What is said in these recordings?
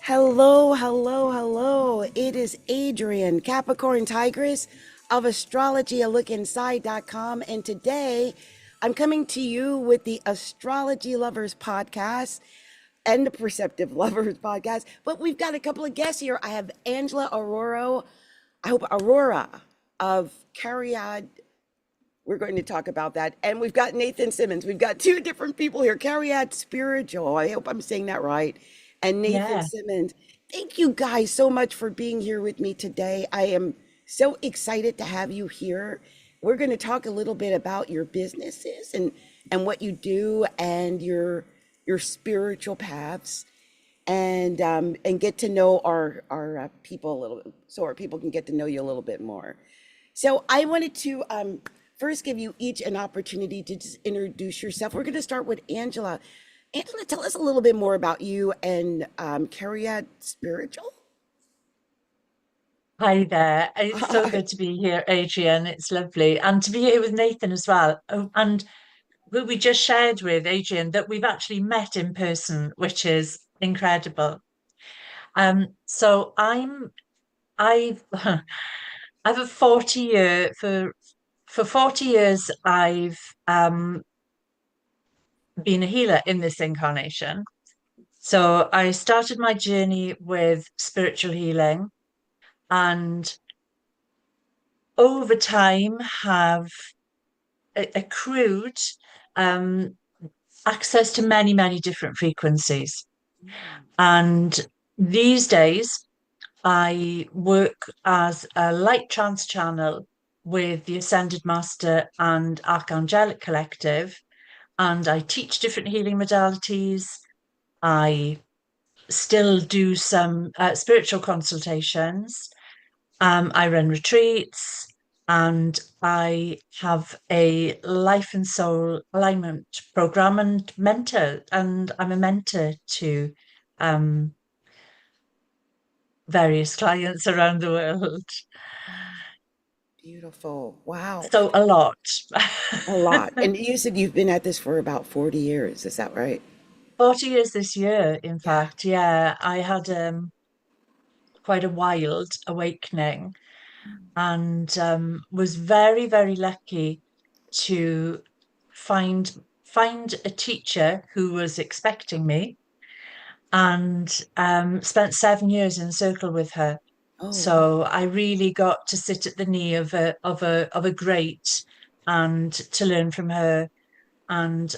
Hello, hello, hello. It is Adrian, Capricorn Tigress of astrologyalookInside.com. And today I'm coming to you with the Astrology Lovers Podcast and the Perceptive Lovers Podcast. But we've got a couple of guests here. I have Angela Aurora of Cariad. We're going to talk about that. And we've got Nathan Simmonds. We've got two different people here. Cariad Spiritual. I hope I'm saying that right. And Nathan Yeah. Simmonds. Thank you guys so much for being here with me today. I am so excited to have you here. We're going to talk a little bit about your businesses and what you do and your spiritual paths and get to know our people a little bit so our people can get to know you a little bit more. So I wanted to first give you each an opportunity to just introduce yourself. We're going to start with Angela. Angela, tell us a little bit more about you and Cariad Spiritual. Hi there. It's so good to be here, Adrian. It's lovely. And to be here with Nathan as well. Oh, and who we just shared with, Adrian, that we've actually met in person, which is incredible. So I've I've a 40 year for 40 years I've been a healer in this incarnation. So I started my journey with spiritual healing and over time have accrued um, access to many, many different frequencies. And these days, I work as a light trance channel with the Ascended Master and Archangelic Collective, and I teach different healing modalities. I still do some spiritual consultations. I run retreats and I have a life and soul alignment program and mentor, and I'm a mentor to um, various clients around the world. Beautiful. Wow. So a lot. A lot. And you said you've been at this for about 40 years. Is that right? 40 years this year, in Yeah. fact. Yeah, I had quite a wild awakening and was very, very lucky to find a teacher who was expecting me and spent 7 years in a circle with her. Oh, wow. So I really got to sit at the knee of a great and to learn from her. And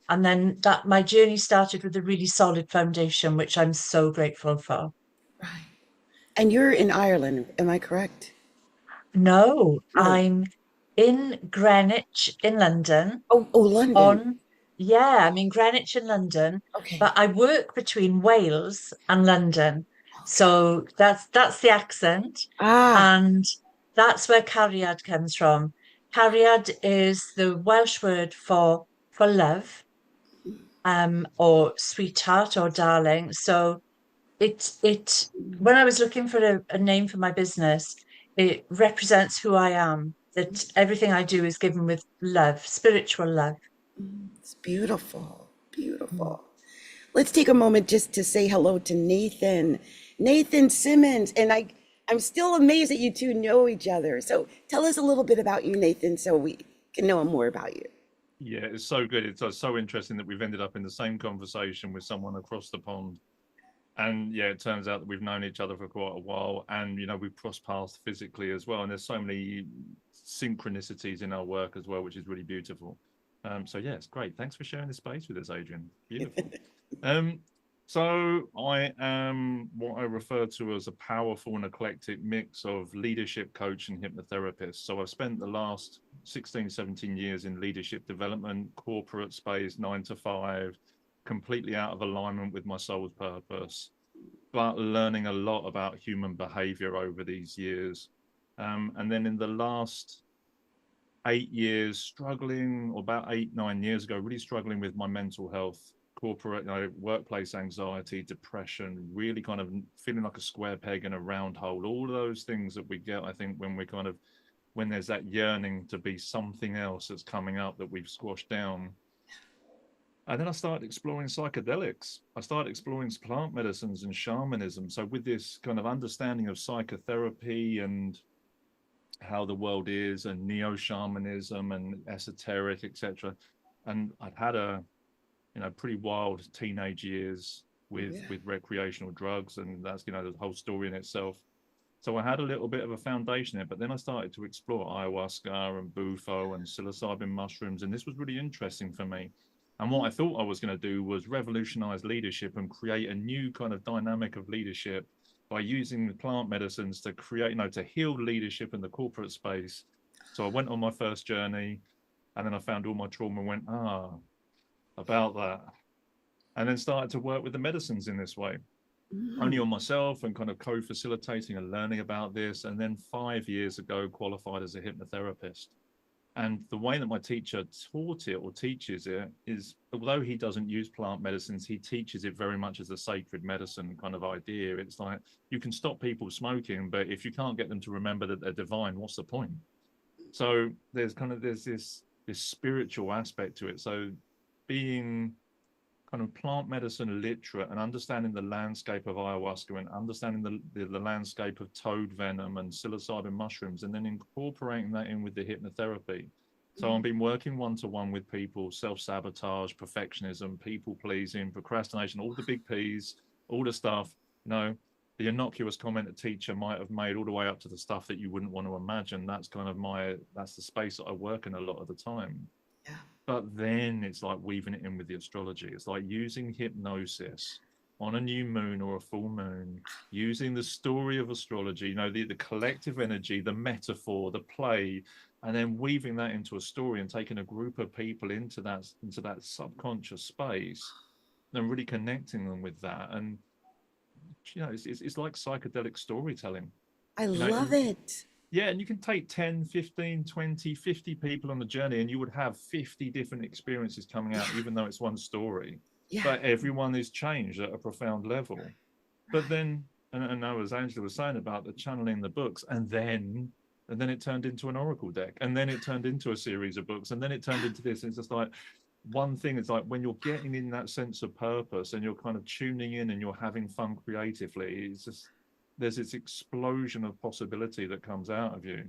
and then that my journey started with a really solid foundation, which I'm so grateful for. Right. And you're in Ireland, am I correct? No, No. I'm in Greenwich in London Oh, London. on, yeah, I'm in Greenwich in London, Okay. but I work between Wales and London. Okay. So that's the accent. Ah, And that's where Cariad comes from. Cariad is the Welsh word for love, or sweetheart or darling. So it when I was looking for a name for my business, it represents who I am, that everything I do is given with love, spiritual love. it's beautiful. Mm. Beautiful. Let's take a moment just to say hello to Nathan. Nathan Simmonds. And I'm still amazed that you two know each other. So tell us a little bit about you, Nathan, so we can know more about you. Yeah, it's so good. It's so interesting that we've ended up in the same conversation with someone across the pond. And yeah, it turns out that we've known each other for quite a while. And, we've crossed paths physically as well. And there's so many synchronicities in our work as well, which is really beautiful. So yeah, it's great. Thanks for sharing this space with us, Adrian. Beautiful. Um, so I am what I refer to as a powerful and eclectic mix of leadership coach and hypnotherapist. So I've spent the last 16, 17 years in leadership development, corporate space, 9 to 5, completely out of alignment with my soul's purpose, but learning a lot about human behavior over these years. And then in the last 8 years, struggling, or about 8, 9 years ago, really struggling with my mental health, corporate, workplace anxiety, depression, really kind of feeling like a square peg in a round hole. All of those things that we get, I think, when there's that yearning to be something else that's coming up that we've squashed down. And then I started exploring psychedelics. I started exploring plant medicines and shamanism. So with this kind of understanding of psychotherapy and how the world is, and neo-shamanism and esoteric, etc. And I'd had a, pretty wild teenage years with recreational drugs, and that's, the whole story in itself. So I had a little bit of a foundation there, but then I started to explore ayahuasca and bufo and psilocybin mushrooms, and this was really interesting for me. And what I thought I was going to do was revolutionize leadership and create a new kind of dynamic of leadership by using the plant medicines to create, to heal leadership in the corporate space. So I went on my first journey, and then I found all my trauma and went, about that. And then started to work with the medicines in this way, only on myself, and kind of co-facilitating and learning about this. And then 5 years ago, qualified as a hypnotherapist. And the way that my teacher taught it or teaches it is, although he doesn't use plant medicines, he teaches it very much as a sacred medicine kind of idea. It's like, you can stop people smoking, but if you can't get them to remember that they're divine, what's the point? So there's this spiritual aspect to it. So being kind of plant medicine literate and understanding the landscape of ayahuasca and understanding the landscape of toad venom and psilocybin mushrooms, and then incorporating that in with the hypnotherapy. So I've been working one-to-one with people, self-sabotage, perfectionism, people-pleasing, procrastination, all the big P's, all the stuff, the innocuous comment a teacher might have made, all the way up to the stuff that you wouldn't want to imagine. That's kind of that's the space that I work in a lot of the time. Yeah. But then it's like weaving it in with the astrology. It's like using hypnosis on a new moon or a full moon, using the story of astrology, the collective energy, the metaphor, the play, and then weaving that into a story and taking a group of people into that subconscious space and really connecting them with that. And, it's like psychedelic storytelling. I love it. Yeah, and you can take 10, 15, 20, 50 people on the journey, and you would have 50 different experiences coming out, even though it's one story. Yeah. But everyone is changed at a profound level. But then, and as Angela was saying about the channeling the books, and then it turned into an oracle deck, and then it turned into a series of books, and then it turned into this. It's just like one thing. It's like when you're getting in that sense of purpose and you're kind of tuning in and you're having fun creatively, it's just, there's this explosion of possibility that comes out of you,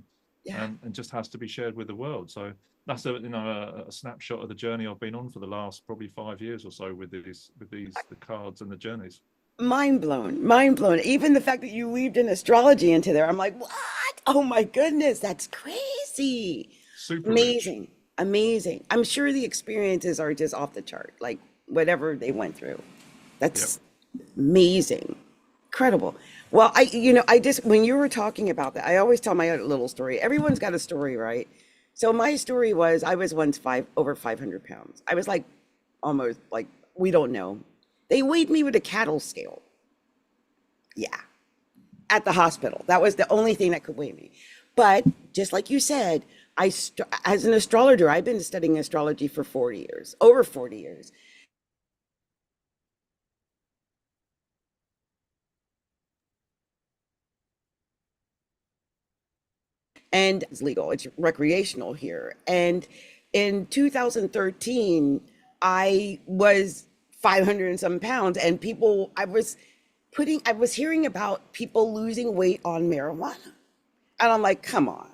and just has to be shared with the world. So that's a snapshot of the journey I've been on for the last probably 5 years or so with the cards and the journeys. Mind blown. Even the fact that you weaved in astrology into there, I'm like, what? Oh my goodness, that's crazy. Super amazing, rich. Amazing. I'm sure the experiences are just off the chart, like whatever they went through. That's amazing, incredible. Well, I just, when you were talking about that, I always tell my little story. Everyone's got a story, right? So my story was, I was once over 500 pounds. I was like, almost like, we don't know. They weighed me with a cattle scale. Yeah. At the hospital. That was the only thing that could weigh me. But just like you said, as an astrologer, I've been studying astrology for 40 years, over 40 years. And it's legal, it's recreational here. And in 2013, I was 500 and some pounds, and I was hearing about people losing weight on marijuana. And I'm like, come on.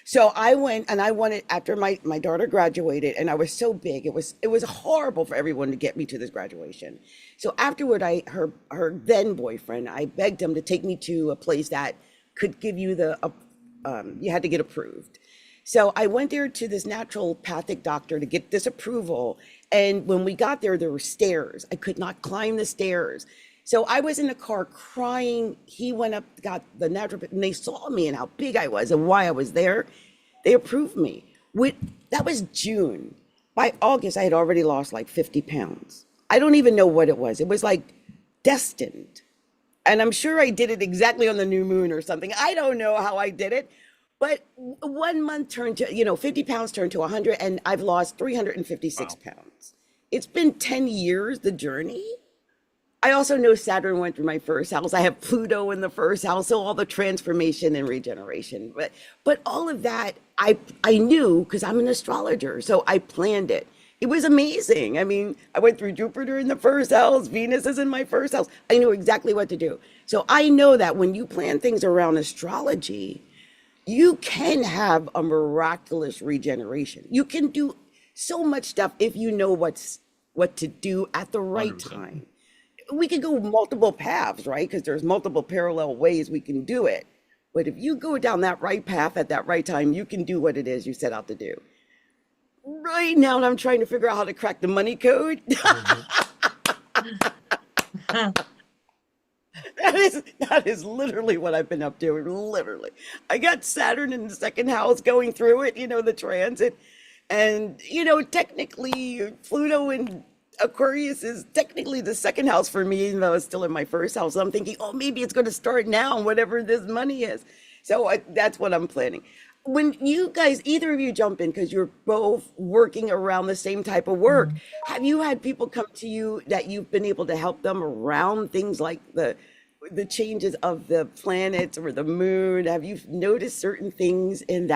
So I went and I wanted, after my daughter graduated, and I was so big, it was horrible for everyone to get me to this graduation. So afterward, her then boyfriend, I begged him to take me to a place that could give you you had to get approved. So I went there to this naturopathic doctor to get this approval. And when we got there, there were stairs. I could not climb the stairs. So I was in the car crying. He went up, got the naturopath, and they saw me and how big I was and why I was there. They approved me. That was June. By August, I had already lost like 50 pounds. I don't even know what it was. It was like destined. And I'm sure I did it exactly on the new moon or something. I don't know how I did it. But 1 month turned to, 50 pounds turned to 100, and I've lost 356 pounds. It's been 10 years, the journey. I also know Saturn went through my first house. I have Pluto in the first house, so all the transformation and regeneration. But all of that, I knew, because I'm an astrologer, so I planned it. it was amazing. I mean, I went through Jupiter in the first house, Venus is in my first house. I knew exactly what to do. So I know that when you plan things around astrology, you can have a miraculous regeneration. You can do so much stuff if you know what to do at the right 100%. time. We could go multiple paths, right? Because there's multiple parallel ways we can do it. But if you go down that right path at that right time, you can do what it is you set out to do. Right now, I'm trying to figure out how to crack the money code. That is literally what I've been up to. Literally, I got Saturn in the second house going through it. The transit, and technically Pluto in Aquarius is technically the second house for me, even though it's still in my first house. So I'm thinking, oh, maybe it's going to start now, whatever this money is. So that's what I'm planning. When you guys, either of you jump in, because you're both working around the same type of work, have you had people come to you that you've been able to help them around things like the changes of the planets or the moon? Have you noticed certain things in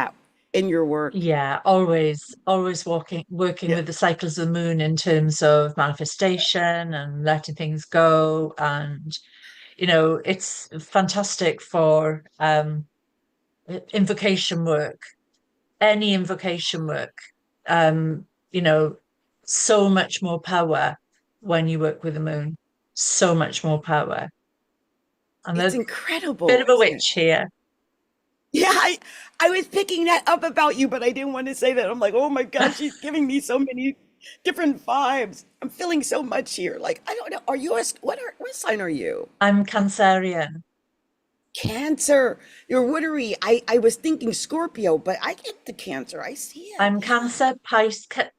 your work? Yeah, always working Yeah. with the cycles of the moon in terms of manifestation and letting things go. And, it's fantastic for invocation work, any invocation work. Um, you know, so much more power when you work with the moon, so much more power. And It's there's a bit incredible, of a isn't it? witch here. Yeah, I was picking that up about you, but I didn't want to say that. I'm like, oh my gosh, she's giving me so many different vibes. I'm feeling so much here. Like, I don't know. Are you what sign are you? I'm Cancerian. Cancer. You're watery. I was thinking Scorpio, but I get the Cancer. I see it. I'm Yeah.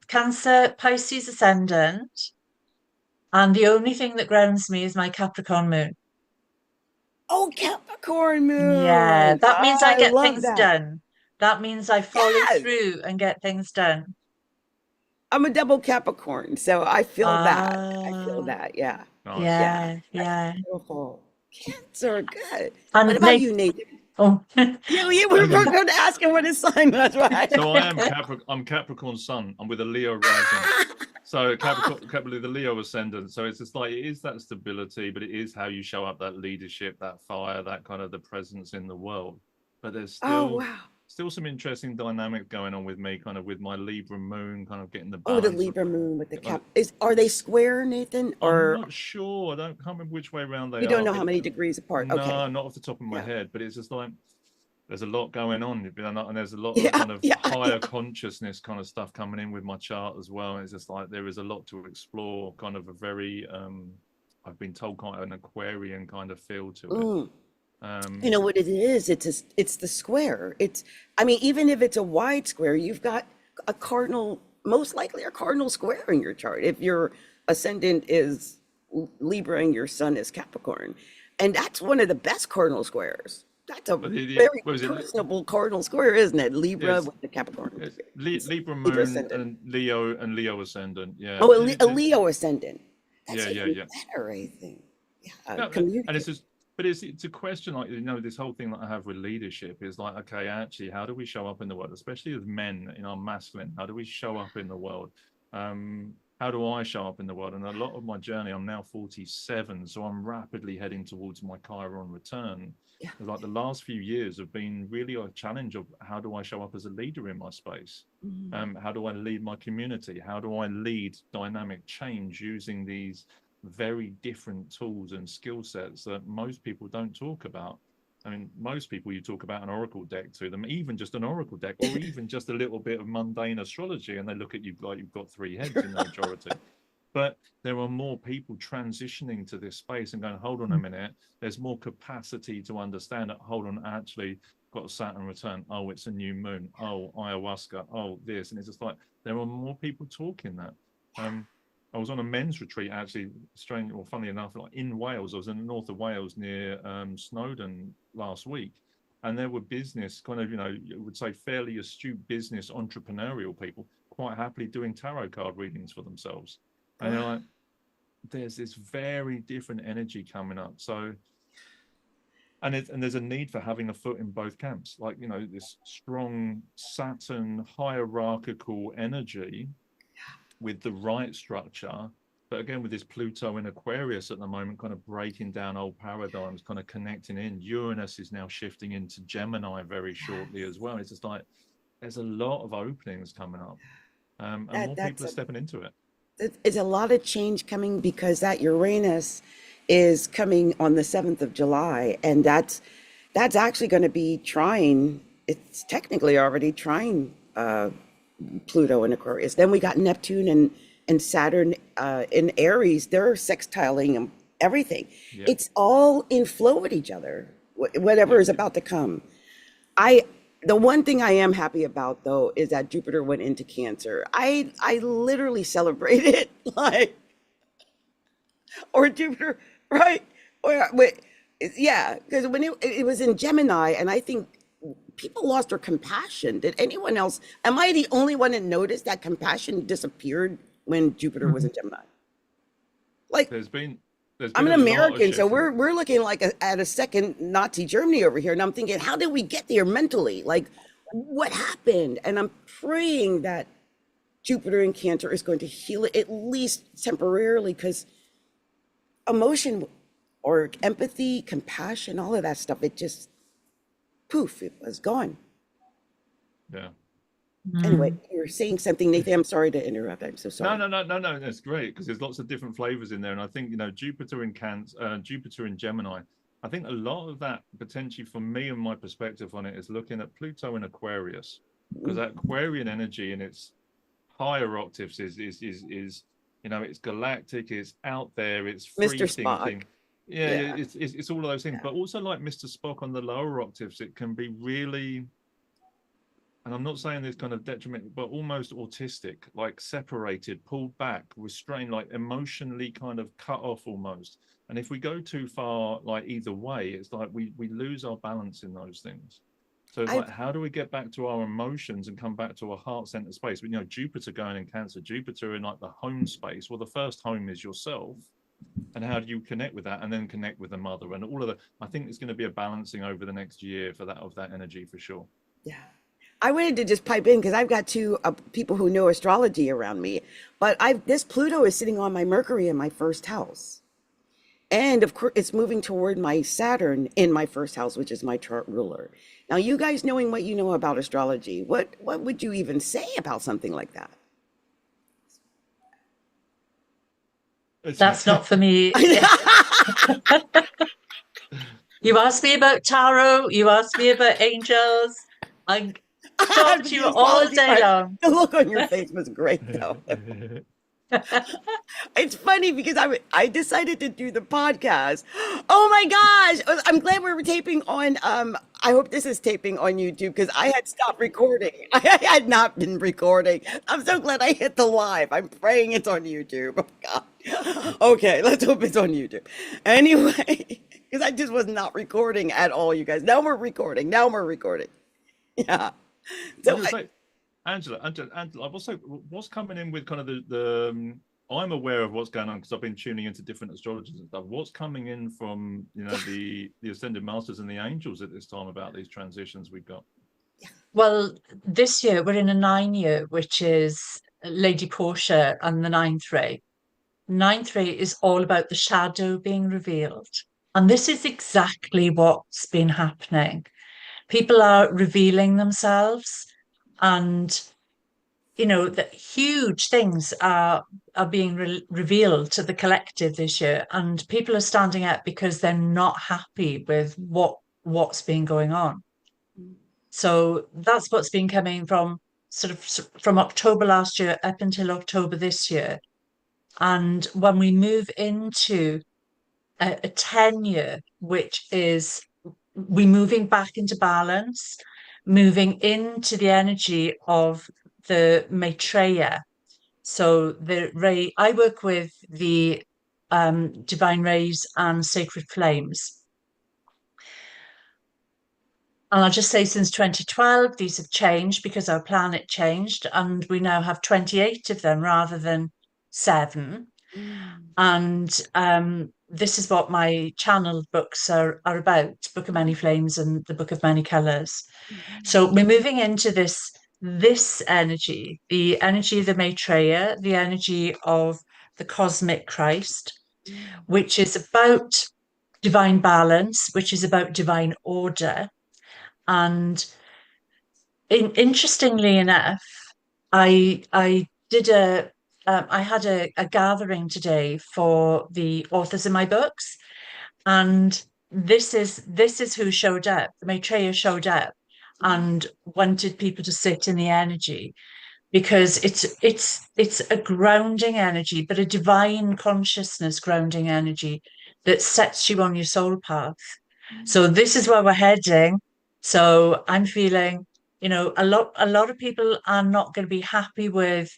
Cancer Pisces ascendant, and the only thing that grounds me is my Capricorn moon. Oh, Capricorn Yeah, moon. that means I I get love things that. done. That means I follow Yes. through and get things done. I'm a double Capricorn, so I feel that. I feel Ah, that. Yeah. Nice. Yeah. yeah, That's yeah. beautiful. Cancer, good. What And about Nate, you, Nathan? oh, Yeah, we were going to ask him what his sign was, right? So I am I'm Capricorn Sun. I'm with a Leo rising. So Capricorn, the Leo ascendant. So it's just like it is that stability, but it is how you show up, that leadership, that fire, that kind of the presence in the world. But there's Oh, still wow. some interesting dynamic going on with me, kind of with my Libra moon, kind of getting the Oh, the balance of Libra moon with the uh, cap. Are they square, Nathan? I'm Or not sure. Can't remember which way around they you don't are, know how but many degrees apart? Okay. no, not off the top of my Yeah. head. But it's just like there's a lot going on, and there's a lot of Yeah. kind of Yeah. higher consciousness kind of stuff coming in with my chart as well. And it's just like there is a lot to explore, kind of a very I've been told kind of an Aquarian kind of feel to it. Mm. You Um, know what it is? It's the square. I mean, even if it's a wide square, you've got a cardinal, most likely a cardinal square in your chart. If your ascendant is Libra and your sun is Capricorn. And that's one of the best cardinal squares. That's a but very what was it? personable cardinal square, isn't it? Libra Yes, with the Capricorn, it's Libra Libra moon ascendant. and Leo ascendant. Yeah, Oh, and A Leo ascendant. That's yeah, even yeah. better, I think. Yeah, No, and it's communicate. just, but it's a question like this whole thing that I have with leadership is like, okay, actually, how do we show up in the world, especially as men in our masculine? How do we show up in the world? How do I show up in the world? And a lot of my journey, I'm now 47, so I'm rapidly heading towards my Chiron return. Yeah. Like the last few years have been really a challenge of how do I show up as a leader in my space? How do I lead my community? How do I lead dynamic change using these very different tools and skill sets that most people don't talk about? I mean, most people, you talk about an oracle deck to them, even just an oracle deck, or even just a little bit of mundane astrology, and they look at you like you've got three heads in the majority. But there are more people transitioning to this space and going, hold on a minute, there's more capacity to understand that, hold on, actually got a Saturn return. Oh, it's a new moon. Oh, ayahuasca. Oh, this. And it's just like, there are more people talking that. I was on a men's retreat, actually, strange or funny enough, like in Wales. I was in the north of Wales near Snowdon last week. And there were business, kind of, you would say fairly astute business entrepreneurial people quite happily doing tarot card readings for themselves. And they're like, there's this very different energy coming up. So, and there's a need for having a foot in both camps, like, this strong Saturn hierarchical energy with the right structure. But again, with this Pluto in Aquarius at the moment, kind of breaking down old paradigms, kind of connecting in. Uranus is now shifting into Gemini very shortly as well. It's just like there's a lot of openings coming up, and more people are stepping into it. It's a lot of change coming because that Uranus is coming on the 7th of July, and that's actually going to be trying. It's technically already trying Pluto in Aquarius. Then we got Neptune and Saturn in Aries. They're sextiling everything. Yeah. It's all in flow with each other. Whatever is about to come. The one thing I am happy about though is that Jupiter went into Cancer. I literally celebrated or Jupiter, right? Yeah, because when it was in Gemini, and I think people lost their compassion. Did anyone else? Am I the only one that noticed that compassion disappeared when Jupiter was in Gemini? Like, There's been I'm an a lot of American, so shifting. we're looking like at a second Nazi Germany over here, and I'm thinking, how did we get there mentally? Like, what happened? And I'm praying that Jupiter in Cancer is going to heal it at least temporarily, because emotion or empathy, compassion, all of that stuff, it just poof, it was gone. Yeah. Anyway, you're saying something, Nathan. I'm sorry to interrupt. I'm so sorry. No. That's great because there's lots of different flavors in there, and I think Jupiter in Cancer, Jupiter in Gemini. I think a lot of that potentially, for me and my perspective on it, is looking at Pluto in Aquarius, because that Aquarian energy in its higher octaves is it's galactic, it's out there, it's free Mr. Spock. thinking. Yeah. It's all of those things, but also like Mr. Spock on the lower octaves, it can be really. And I'm not saying this kind of detriment, but almost autistic, like separated, pulled back, restrained, like emotionally kind of cut off almost. And if we go too far, like either way, it's like we lose our balance in those things. So it's like, how do we get back to our emotions and come back to a heart-centered space? But Jupiter going in Cancer, Jupiter in like the home space. Well, the first home is yourself. And how do you connect with that, and then connect with the mother and all of that? I think it's going to be a balancing over the next year for that energy for sure. Yeah. I wanted to just pipe in because I've got two people who know astrology around me, but this Pluto is sitting on my Mercury in my first house. And of course, it's moving toward my Saturn in my first house, which is my chart ruler. Now, you guys knowing what you know about astrology, what would you even say about something like that? That's not for me. You asked me about tarot. You asked me about angels. I talked to you all day long. The look on your face was great, though. It's funny because I decided to do the podcast. Oh my gosh! I'm glad we were taping on. I hope this is taping on YouTube because I had stopped recording. I had not been recording. I'm so glad I hit the live. I'm praying it's on YouTube. Oh God. Okay, let's hope it's on YouTube. Anyway, because I just was not recording at all, you guys. Now we're recording. Yeah. So Angela, I've also what's coming in with kind of the I'm aware of what's going on because I've been tuning into different astrologers and stuff. What's coming in from the Ascended Masters and the angels at this time about these transitions we've got? Well, this year we're in a 9-year, which is Lady Portia and the ninth ray. Ninth ray is all about the shadow being revealed. And this is exactly what's been happening. People are revealing themselves, and that huge things are being revealed to the collective this year, and people are standing up because they're not happy with what's been going on. So that's what's been coming from from October last year up until October this year. And when we move into a 10-year, which is we moving back into balance, moving into the energy of the Maitreya. So the ray, I work with the divine rays and sacred flames. And I'll just say since 2012, these have changed because our planet changed, and we now have 28 of them rather than 7. And this is what my channel books are about, Book of Many Flames and the Book of Many Colors. So we're moving into this this energy, the energy of the Maitreya, the energy of the cosmic Christ, which is about divine balance, which is about divine order. And interestingly enough, I did I had a gathering today for the authors of my books, and this is who showed up. The Maitreya showed up and wanted people to sit in the energy, because it's a grounding energy, but a divine consciousness grounding energy that sets you on your soul path. So this is where we're heading. So I'm feeling, a lot of people are not going to be happy with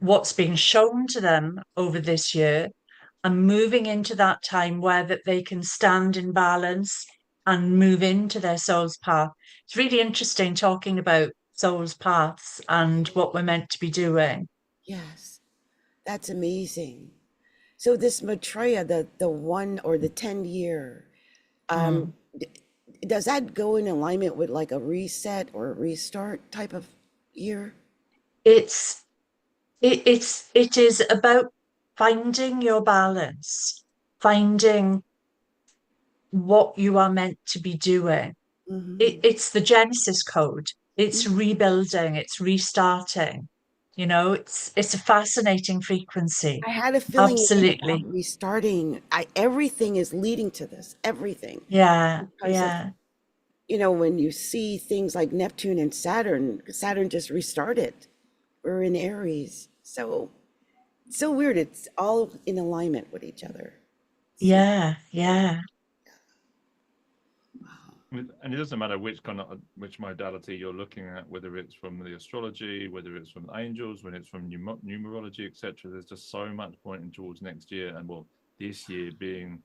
what's being shown to them over this year, and moving into that time where that they can stand in balance and move into their soul's path. It's really interesting talking about soul's paths and what we're meant to be doing. Yes, that's amazing. So this Maitreya, the 1 or the 10 year, Mm. d- does that go in alignment with like a reset or a restart type of year? It's it is about finding your balance, finding what you are meant to be doing. Hmm. It's the Genesis code. It's rebuilding, it's restarting. It's a fascinating frequency. I had a feeling it was about Absolutely. restarting. Everything is leading to this, everything. Yeah, Because of, yeah, when you see things like Neptune and Saturn just restarted. We're in Aries. So weird. It's all in alignment with each other. So, yeah, yeah. And it doesn't matter which modality you're looking at, whether it's from the astrology, whether it's from angels, when it's from numerology, etc. There's just so much pointing towards next year, and this year being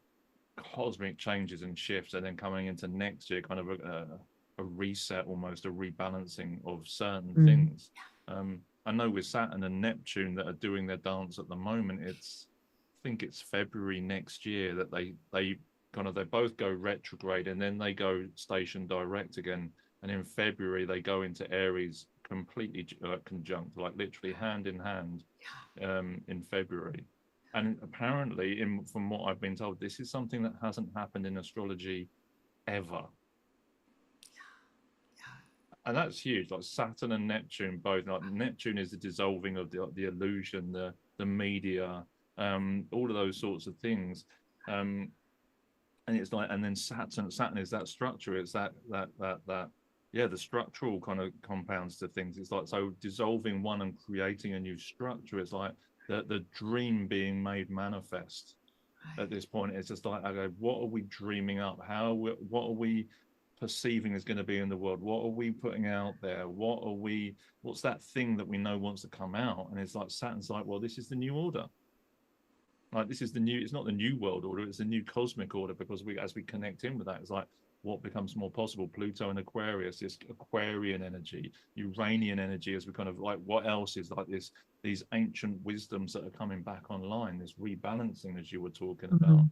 cosmic changes and shifts, and then coming into next year, kind of a reset, almost a rebalancing of certain Mm. things. I know with Saturn and Neptune that are doing their dance at the moment. I think it's February next year that they both go retrograde, and then they go station direct again. And in February they go into Aries completely conjunct, like literally hand in hand, in February. And apparently, from what I've been told, this is something that hasn't happened in astrology ever. And that's huge. Like Saturn and Neptune both. Like Neptune is the dissolving of the illusion, the media, all of those sorts of things. And it's like, and then Saturn is that structure. It's that the structural kind of compounds to things. It's like, so dissolving one and creating a new structure. It's like the dream being made manifest at this point. It's just like, okay, what are we dreaming up? What are we perceiving is going to be in the world? What are we putting out there? What's that thing that we know wants to come out? And it's like Saturn's like, well, this is the new order. Like, this is it's not the new world order, it's the new cosmic order, because as we connect in with that, it's like what becomes more possible. Pluto and Aquarius, this Aquarian energy, Uranian energy, as we kind of like, what else is like these ancient wisdoms that are coming back online, this rebalancing, as you were talking about.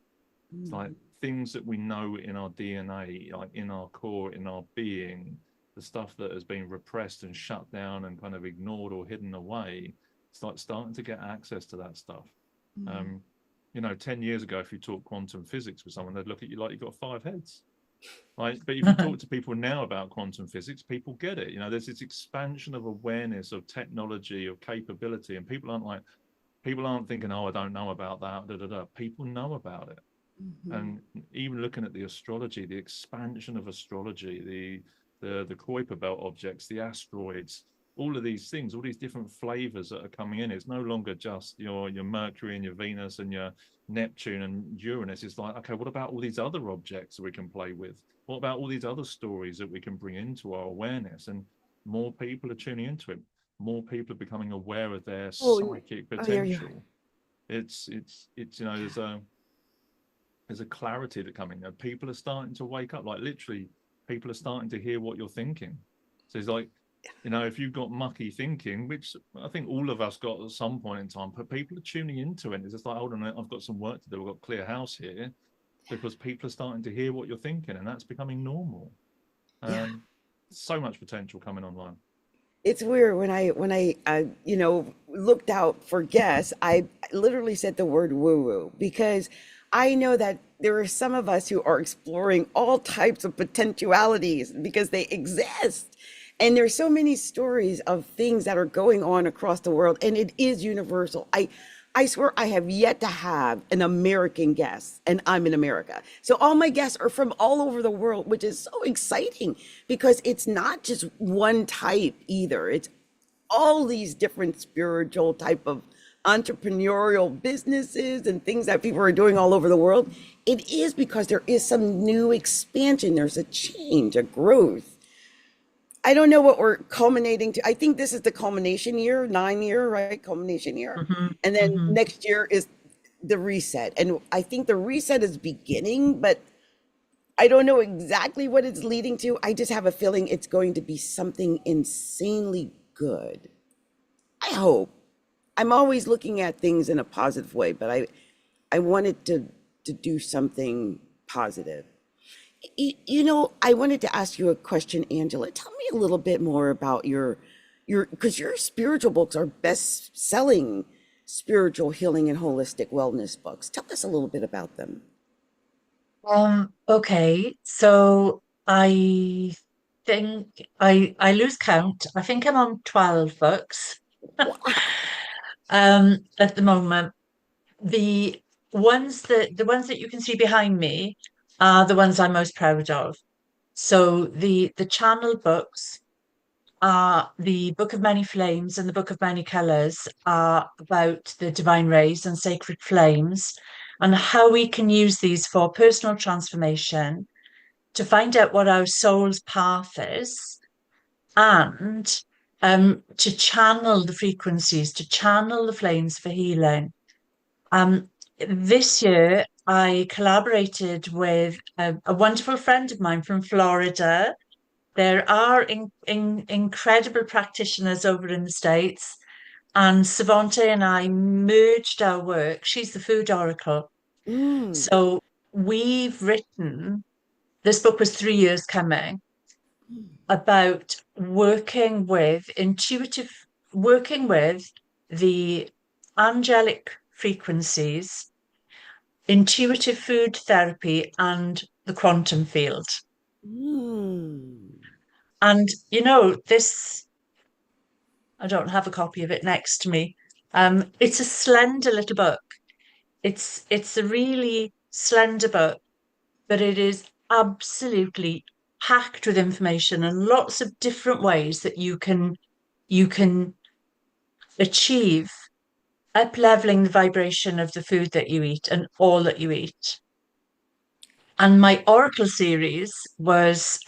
It's like things that we know in our DNA, like in our core, in our being, the stuff that has been repressed and shut down and kind of ignored or hidden away. It's like starting to get access to that stuff. 10 years ago, if you talk quantum physics with someone, they'd look at you like you've got 5 heads. Right? But if you talk to people now about quantum physics, people get it. There's this expansion of awareness, of technology, of capability, and people aren't thinking, oh, I don't know about that. Da, da, da. People know about it. And even looking at the astrology, the expansion of astrology, the Kuiper belt objects, the asteroids, all of these things, all these different flavors that are coming in. It's no longer just your Mercury and your Venus and your Neptune and Uranus. It's like, okay, what about all these other objects that we can play with? What about all these other stories that we can bring into our awareness? And more people are tuning into it. More people are becoming aware of their psychic potential. It's there's a clarity that coming. People are starting to wake up. Like, literally, people are starting to hear what you're thinking. So it's like, if you've got mucky thinking, which I think all of us got at some point in time, but people are tuning into it. It's just like, hold on, I've got some work to do. We've got clear house here, because people are starting to hear what you're thinking, and that's becoming normal. So much potential coming online. It's weird when I looked out for guests, I literally said the word woo woo because I know that there are some of us who are exploring all types of potentialities because they exist. And there's so many stories of things that are going on across the world, and it is universal. I swear I have yet to have an American guest, and I'm in America. So all my guests are from all over the world, which is so exciting because it's not just one type either. It's all these different spiritual type of entrepreneurial businesses and things that people are doing all over the world. It is because there is some new expansion, there's a change, a growth. I don't know what we're culminating to. I think this is the culmination year, 9 year, right? Culmination year. Hmm. And then Hmm. next year is the reset. And I think the reset is beginning, but I don't know exactly what it's leading to. I just have a feeling it's going to be something insanely good. I hope. I'm always looking at things in a positive way, but I wanted to do something positive. I wanted to ask you a question, Angela. Tell me a little bit more about because your spiritual books are best-selling spiritual healing and holistic wellness books. Tell us a little bit about them. Okay, so I think I lose count. I think I'm on 12 books Wow. at the moment. The the ones that you can see behind me are the ones I'm most proud of. So the channel books are the Book of Many Flames and the Book of Many Colors are about the divine rays and sacred flames and how we can use these for personal transformation to find out what our soul's path is and to channel the frequencies, to channel the flames for healing. Um, this year, I collaborated with a wonderful friend of mine from Florida. There are incredible practitioners over in the States, and Savante and I merged our work. She's the food oracle. Mm. So we've written, this book was 3 years coming, about working with the angelic frequencies, intuitive food therapy, and the quantum field. Mm. And this, I don't have a copy of it next to me. It's a slender little book. It's a really slender book, but it is absolutely packed with information and lots of different ways that you can achieve up leveling the vibration of the food that you eat and all that you eat. And my Oracle series was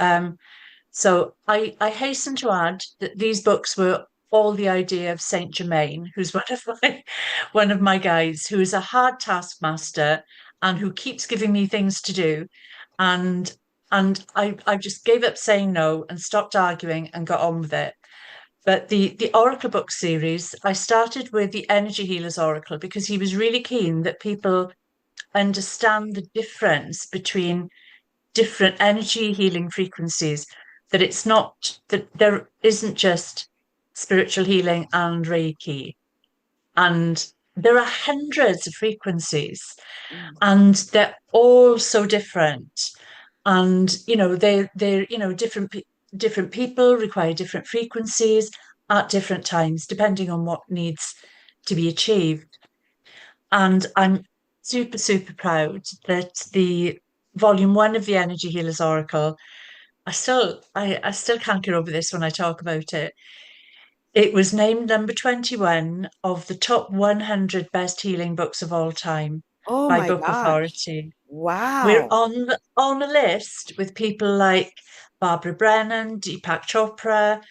so I hasten to add that these books were all the idea of Saint Germain, who's one of my guides, who is a hard taskmaster and who keeps giving me things to do. And I just gave up saying no and stopped arguing and got on with it. But the Oracle book series, I started with the Energy Healers Oracle because he was really keen that people understand the difference between different energy healing frequencies, that it's not that there isn't just spiritual healing and Reiki, and there are hundreds of frequencies and they're all so different. And they're different people require different frequencies at different times depending on what needs to be achieved. And I'm super, super proud that the volume one of the Energy Healers Oracle, I still can't get over this when I talk about it. It was named number 21 of the top 100 best healing books of all time Oh by my Book gosh. Authority. We're Wow. on a list with people like Barbara Brennan, Deepak Chopra,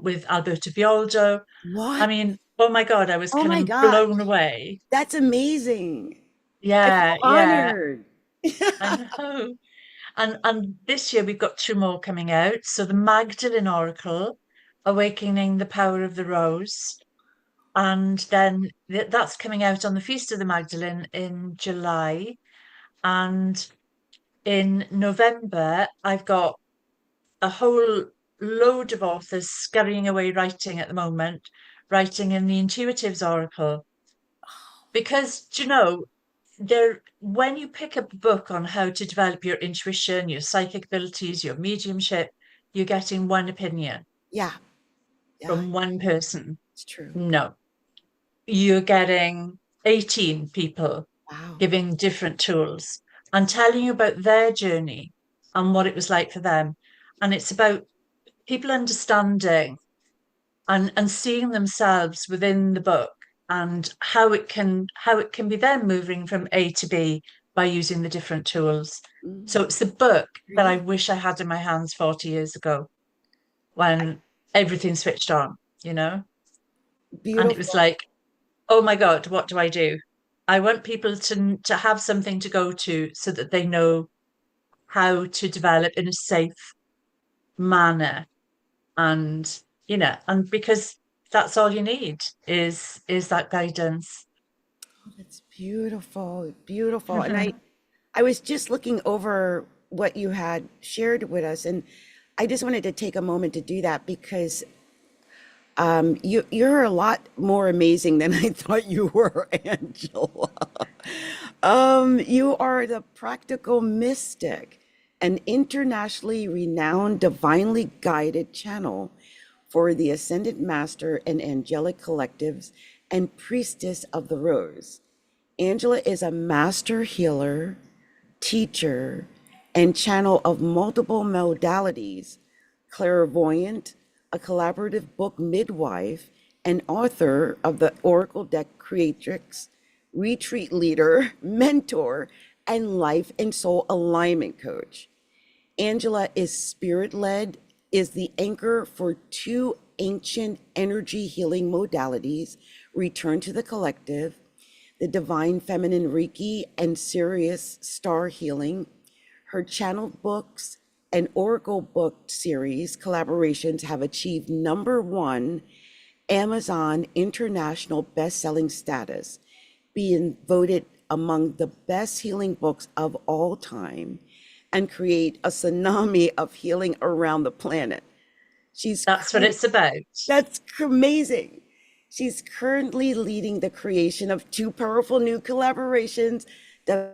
with Alberto Violdo. I What? mean, oh my God, I was Oh kind my of gosh. blown away. That's amazing. I feel Yeah, yeah, honored. I know. And this year we've got two more coming out. So the Magdalene Oracle, Awakening the Power of the Rose. And then that's coming out on the Feast of the Magdalene in July. And in November, I've got a whole load of authors scurrying away writing at the moment, writing in the Intuitives Oracle. Because, do you know, when you pick up a book on how to develop your intuition, your psychic abilities, your mediumship, you're getting one opinion Yeah. Yeah, from one person. it's true. No, you're getting 18 people Wow. giving different tools and telling you about their journey and what it was like for them. And it's about people understanding and seeing themselves within the book and how it can be them moving from A to B by using the different tools. So it's the book that I wish I had in my hands 40 years ago when everything switched on, you know? And it was Beautiful. like, oh my God, what do I do? I want people to have something to go to so that they know how to develop in a safe manner. And, and because that's all you need is that guidance. It's beautiful, beautiful. And I was just looking over what you had shared with us, and I just wanted to take a moment to do that because you're a lot more amazing than I thought you were, Angela. You are the practical mystic, an internationally renowned, divinely guided channel for the Ascended Master and angelic collectives and priestess of the Rose. Angela is a master healer, teacher, and channel of multiple modalities, clairvoyant, a collaborative book midwife, and author of the Oracle Deck Creatrix, retreat leader, mentor, and life and soul alignment coach. Angela is spirit-led, is the anchor for two ancient energy healing modalities, Return to the Collective, the Divine Feminine Reiki and Sirius Star Healing. Her channeled books and Oracle book series collaborations have achieved #1 Amazon International best-selling status, being voted among the best healing books of all time, and create a tsunami of healing around the planet. That's what it's about. That's amazing. She's currently leading the creation of two powerful new collaborations, the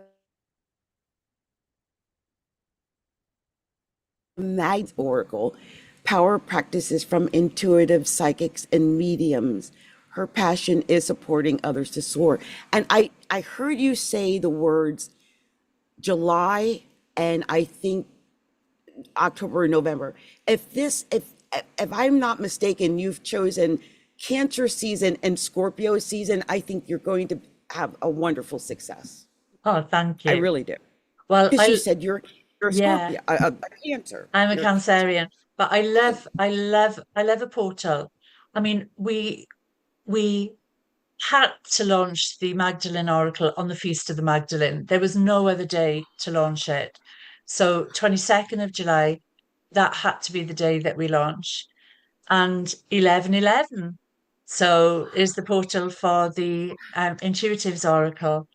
Mag Oracle, power practices from intuitive psychics and mediums. Her passion is supporting others to soar. And I heard you say the words July and I think October or November. If I'm not mistaken, you've chosen Cancer season and Scorpio season. I think you're going to have a wonderful success. Oh, thank you. I really do. Well, Because you said you're a yeah, Scorpio, a Cancer. I'm a You're- Cancerian, but I love a portal. I mean, we had to launch the Magdalene Oracle on the Feast of the Magdalene. There was no other day to launch it. So 22nd of July, that had to be the day that we launch. And 11/11. So is the portal for the Intuitives Oracle.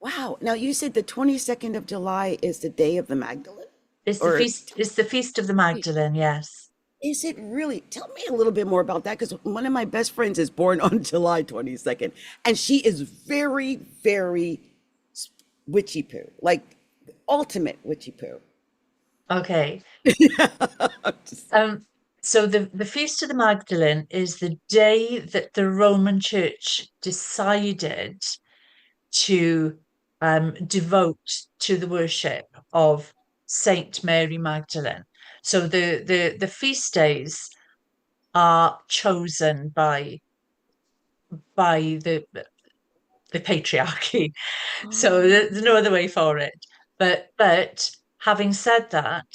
Wow. Now you said the 22nd of July is the day of the Magdalene? It's Or the Feast of the Magdalene, yes. is it really? Tell me a little bit more about that, because one of my best friends is born on July 22nd, and she is very, very witchy poo, like ultimate witchy poo. Okay. Just- So the Feast of the Magdalene is the day that the Roman Church decided to devote to the worship of Saint Mary Magdalene. So the feast days are chosen by the patriarchy. So there's no other way for it. But having said that,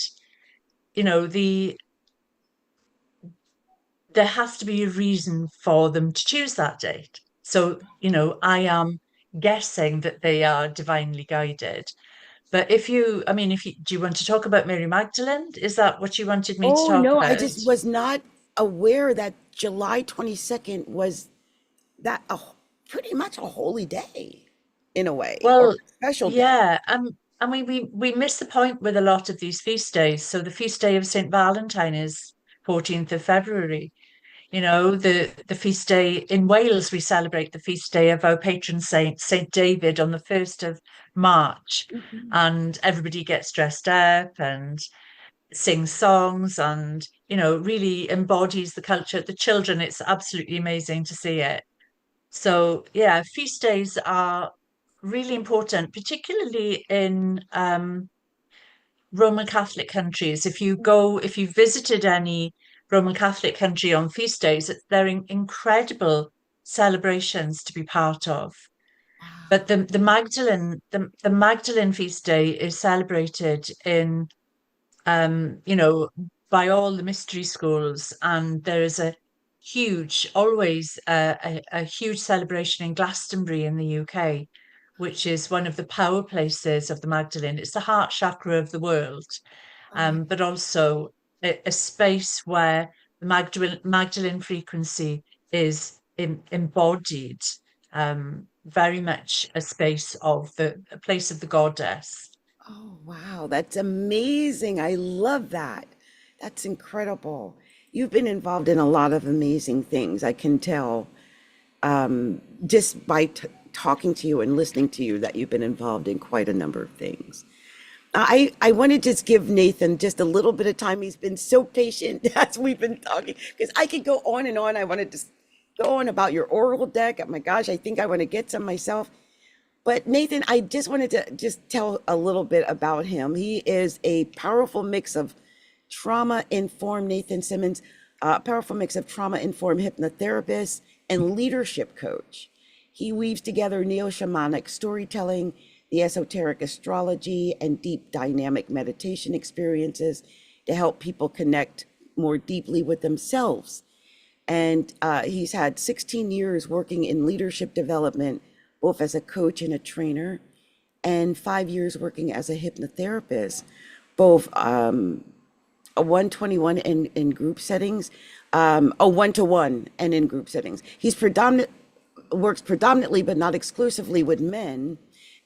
there has to be a reason for them to choose that date. So, I am guessing that they are divinely guided. But do you want to talk about Mary Magdalene? Is that what you wanted me to Oh talk no, I about? just was not aware that July 22nd was that pretty much a holy day in a way, or Well, a special day. yeah. We miss the point with a lot of these feast days. So the feast day of St. Valentine is 14th of February. You know, the feast day in Wales, we celebrate the feast day of our patron saint, Saint David, on the 1st of March. And everybody gets dressed up and sings songs and, you know, really embodies the culture. The children, it's absolutely amazing to see it. So, yeah, feast days are really important, particularly in Roman Catholic countries. If you visited any Roman Catholic country on feast days, they're incredible celebrations to be part of. But the Magdalene feast day is celebrated in, you know, by all the mystery schools, and there is always a huge celebration in Glastonbury in the UK, which is one of the power places of the Magdalene. It's the heart chakra of the world, but also a space where the Magdalene frequency is embodied, very much a space of a place of the goddess. Oh, wow. That's amazing. I love that. That's incredible. You've been involved in a lot of amazing things. I can tell just by talking to you and listening to you that you've been involved in quite a number of things. I want to just give Nathan just a little bit of time. He's been so patient as we've been talking, because I could go on and on. I want to just go on about your Oracle deck. Oh my gosh, I think I want to get some myself. But Nathan, I just wanted to just tell a little bit about him. He is a powerful mix of trauma-informed Nathan Simmonds, powerful mix of trauma-informed hypnotherapist and leadership coach. He weaves together neo-shamanic storytelling, the esoteric astrology, and deep dynamic meditation experiences to help people connect more deeply with themselves. And he's had 16 years working in leadership development, both as a coach and a trainer, and 5 years working as a hypnotherapist, both a 121 in group settings, a one-to-one and in group settings. Works predominantly, but not exclusively, with men,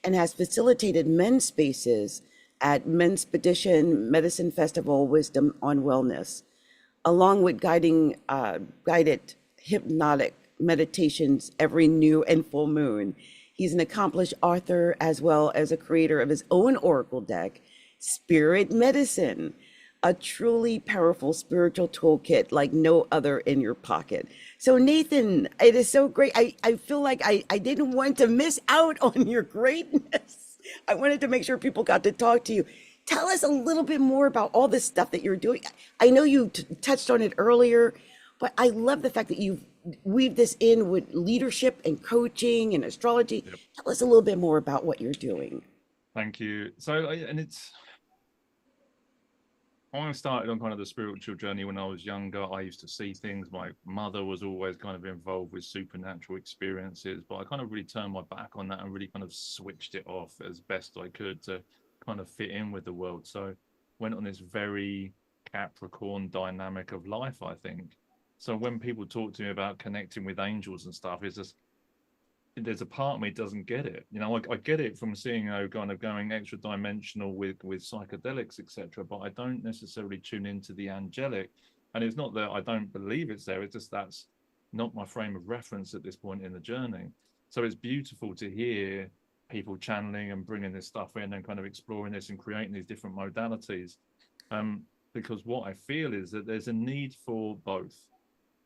and has facilitated men's spaces at Men's Expedition, Medicine Festival, Wisdom on Wellness, along with guided hypnotic meditations every new and full moon. He's an accomplished author as well as a creator of his own oracle deck, Spirit Medicine, a truly powerful spiritual toolkit like no other in your pocket. So Nathan, it is so great. I feel like I didn't want to miss out on your greatness. I wanted to make sure people got to talk to you. Tell us a little bit more about all this stuff that you're doing. I know you touched on it earlier, but I love the fact that you've weaved this in with leadership and coaching and astrology. Yep. Tell us a little bit more about what you're doing. Thank you. So, I started on kind of the spiritual journey when I was younger. I used to see things. My mother was always kind of involved with supernatural experiences, but I kind of really turned my back on that and really kind of switched it off as best I could to kind of fit in with the world. So went on this very Capricorn dynamic of life, I think. So when people talk to me about connecting with angels and stuff, it's just, there's a part of me doesn't get it. You know, I get it from seeing, kind of going extra dimensional with psychedelics, etc. But I don't necessarily tune into the angelic. And it's not that I don't believe it's there. It's just that's not my frame of reference at this point in the journey. So it's beautiful to hear people channeling and bringing this stuff in and kind of exploring this and creating these different modalities. Because what I feel is that there's a need for both.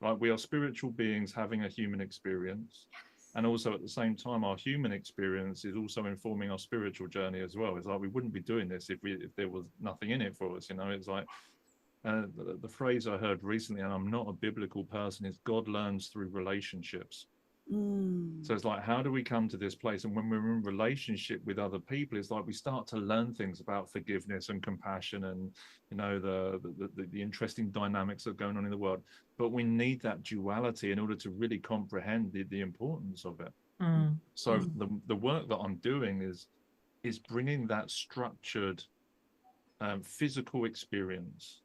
Right? We are spiritual beings having a human experience. And also at the same time, our human experience is also informing our spiritual journey as well. It's like we wouldn't be doing this if there was nothing in it for us. You know, it's like the phrase I heard recently, and I'm not a biblical person, is God learns through relationships. So it's like, how do we come to this place? And when we're in relationship with other people, it's like we start to learn things about forgiveness and compassion and, you know, the interesting dynamics that are going on in the world. But we need that duality in order to really comprehend the importance of it. So the work that I'm doing is bringing that structured physical experience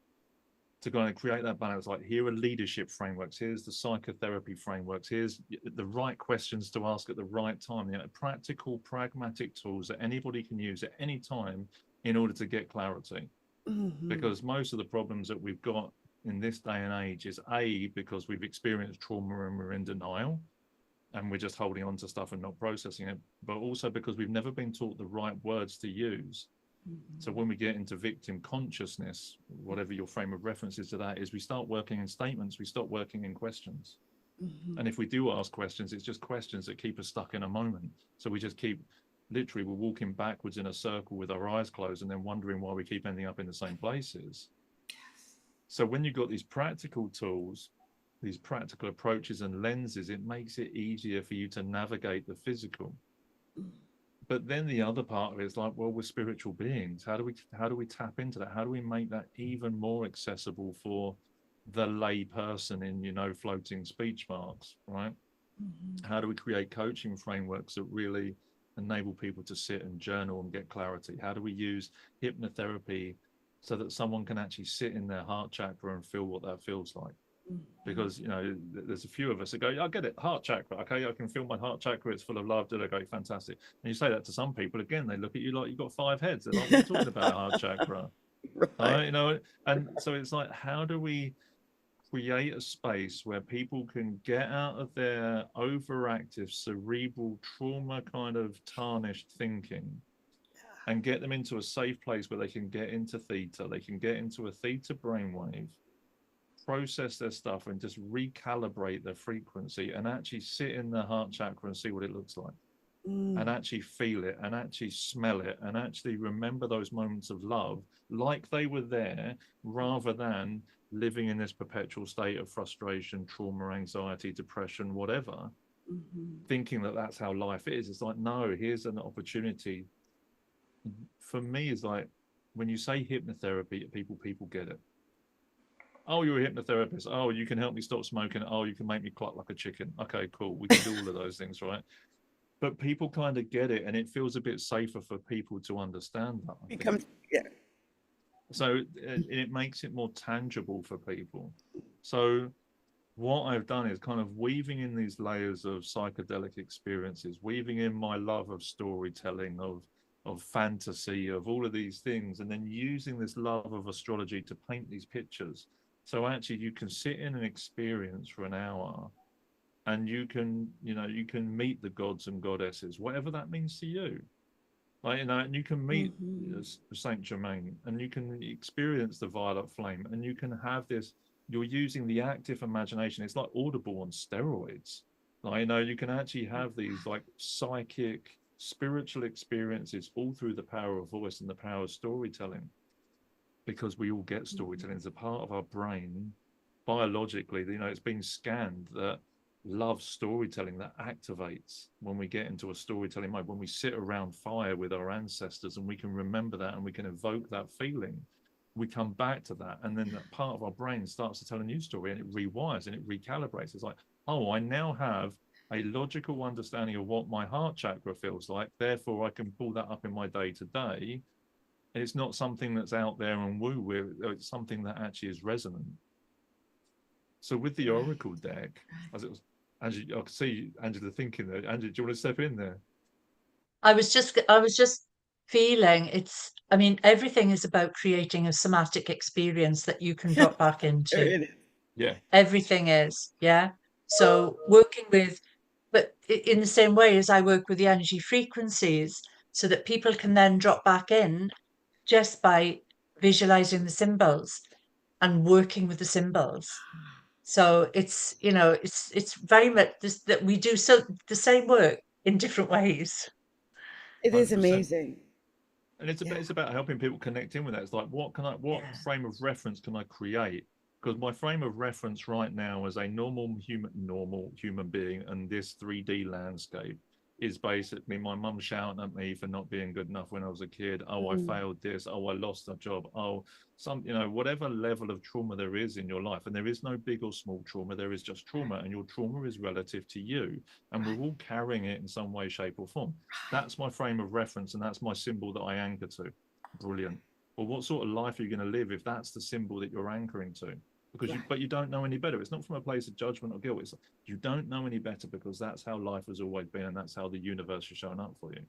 to kind of create that balance. Like, here are leadership frameworks, here's the psychotherapy frameworks, here's the right questions to ask at the right time, you know, practical, pragmatic tools that anybody can use at any time in order to get clarity. Because most of the problems that we've got in this day and age is because we've experienced trauma and we're in denial and we're just holding on to stuff and not processing it, but also because we've never been taught the right words to use. So when we get into victim consciousness, whatever your frame of reference is to that, is we start working in statements, we stop working in questions. And if we do ask questions, it's just questions that keep us stuck in a moment. So we just keep, literally, we're walking backwards in a circle with our eyes closed and then wondering why we keep ending up in the same places. So when you've got these practical tools, these practical approaches and lenses, it makes it easier for you to navigate the physical. But then the other part of it is like, well, we're spiritual beings. How do we tap into that? How do we make that even more accessible for the lay person in, you know, floating speech marks, right? How do we create coaching frameworks that really enable people to sit and journal and get clarity? How do we use hypnotherapy so that someone can actually sit in their heart chakra and feel what that feels like? Because, you know, there's a few of us that go, yeah, I get it, heart chakra, okay, I can feel my heart chakra, it's full of love, did I go, fantastic. And you say that to some people, again, they look at you like you've got 5 heads. They're like, what are you talking about, heart chakra? Right. You know, and so it's like, how do we create a space where people can get out of their overactive, cerebral, trauma kind of tarnished thinking and get them into a safe place where they can get into theta, they can get into a theta brainwave, process their stuff and just recalibrate their frequency and actually sit in the heart chakra and see what it looks like, and actually feel it and actually smell it and actually remember those moments of love like they were there, rather than living in this perpetual state of frustration, trauma, anxiety, depression, whatever, thinking that that's how life is. It's like, no, here's an opportunity. For me, it's like, when you say hypnotherapy, people get it. Oh, you're a hypnotherapist. Oh, you can help me stop smoking. Oh, you can make me cluck like a chicken. Okay, cool. We can do all of those things, right? But people kind of get it, and it feels a bit safer for people to understand that. Becomes, yeah. So it makes it more tangible for people. So what I've done is kind of weaving in these layers of psychedelic experiences, weaving in my love of storytelling, of fantasy, of all of these things, and then using this love of astrology to paint these pictures. So actually you can sit in an experience for an hour and you can, you know, you can meet the gods and goddesses, whatever that means to you. Like, you know, and you can meet Saint Germain and you can experience the violet flame and you can have this, you're using the active imagination. It's like Audible on steroids. Like, you know, you can actually have these like psychic, spiritual experiences all through the power of voice and the power of storytelling. Because we all get storytelling. It's a part of our brain, biologically, you know, it's been scanned that loves storytelling, that activates when we get into a storytelling mode, when we sit around fire with our ancestors and we can remember that and we can evoke that feeling. We come back to that, and then that part of our brain starts to tell a new story and it rewires and it recalibrates. It's like, oh, I now have a logical understanding of what my heart chakra feels like, therefore I can pull that up in my day to day. It's not something that's out there and woo, it's something that actually is resonant. So with the Oracle deck, as it was, Angie, I can see Angela thinking there. Angie, do you want to step in there? I was just feeling it's, I mean, everything is about creating a somatic experience that you can drop back into. Yeah. Everything is, yeah. So working with, but in the same way as I work with the energy frequencies, so that people can then drop back in just by visualizing the symbols and working with the symbols. So it's, you know, it's very much this, that we do so the same work in different ways. It is 100%. amazing. And it's about helping people connect in with that. It's like, what frame of reference can I create? Because my frame of reference right now as a normal human being and this 3D landscape is basically my mum shouting at me for not being good enough when I was a kid. Oh, I failed this. Oh, I lost a job. Oh, you know, whatever level of trauma there is in your life. And there is no big or small trauma. There is just trauma, and your trauma is relative to you. And we're all carrying it in some way, shape, or form. That's my frame of reference, and that's my symbol that I anchor to. Brilliant. Well, what sort of life are you going to live if that's the symbol that you're anchoring to? Because but you don't know any better. It's not from a place of judgment or guilt. It's you don't know any better because that's how life has always been, and that's how the universe has shown up for you.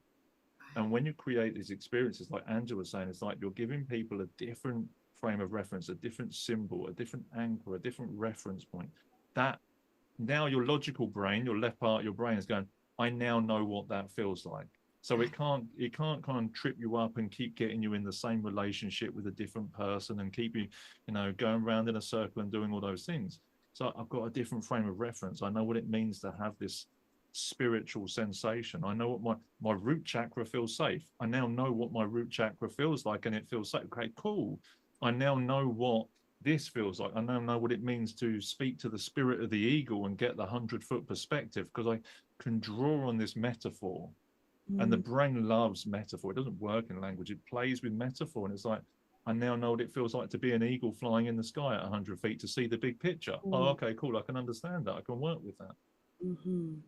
And when you create these experiences, like Angela was saying, it's like you're giving people a different frame of reference, a different symbol, a different anchor, a different reference point, that now your logical brain, your left part of your brain is going, I now know what that feels like. So it can't kind of trip you up and keep getting you in the same relationship with a different person and keep you, going around in a circle and doing all those things. So I've got a different frame of reference. I know what it means to have this spiritual sensation. I know what my root chakra feels safe. I now know what my root chakra feels like, and it feels safe. Okay, cool. I now know what this feels like. I now know what it means to speak to the spirit of the eagle and get the 100-foot perspective, because I can draw on this metaphor. And the brain loves metaphor. It doesn't work in language. It plays with metaphor. And it's like, I now know what it feels like to be an eagle flying in the sky at 100 feet to see the big picture. Oh, okay, cool. I can understand that. I can work with that.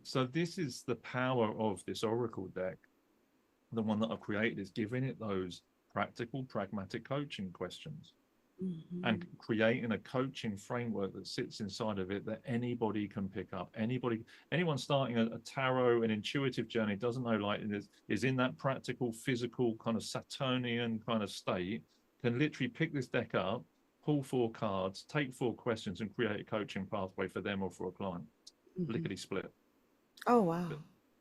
So this is the power of this oracle deck. The one that I've created is giving it those practical, pragmatic coaching questions. And creating a coaching framework that sits inside of it that anybody can pick up. Anyone starting a tarot, an intuitive journey, doesn't know, like, is in that practical, physical kind of Saturnian kind of state, can literally pick this deck up, pull 4 cards, take 4 questions, and create a coaching pathway for them or for a client. Lickety split. Oh, wow.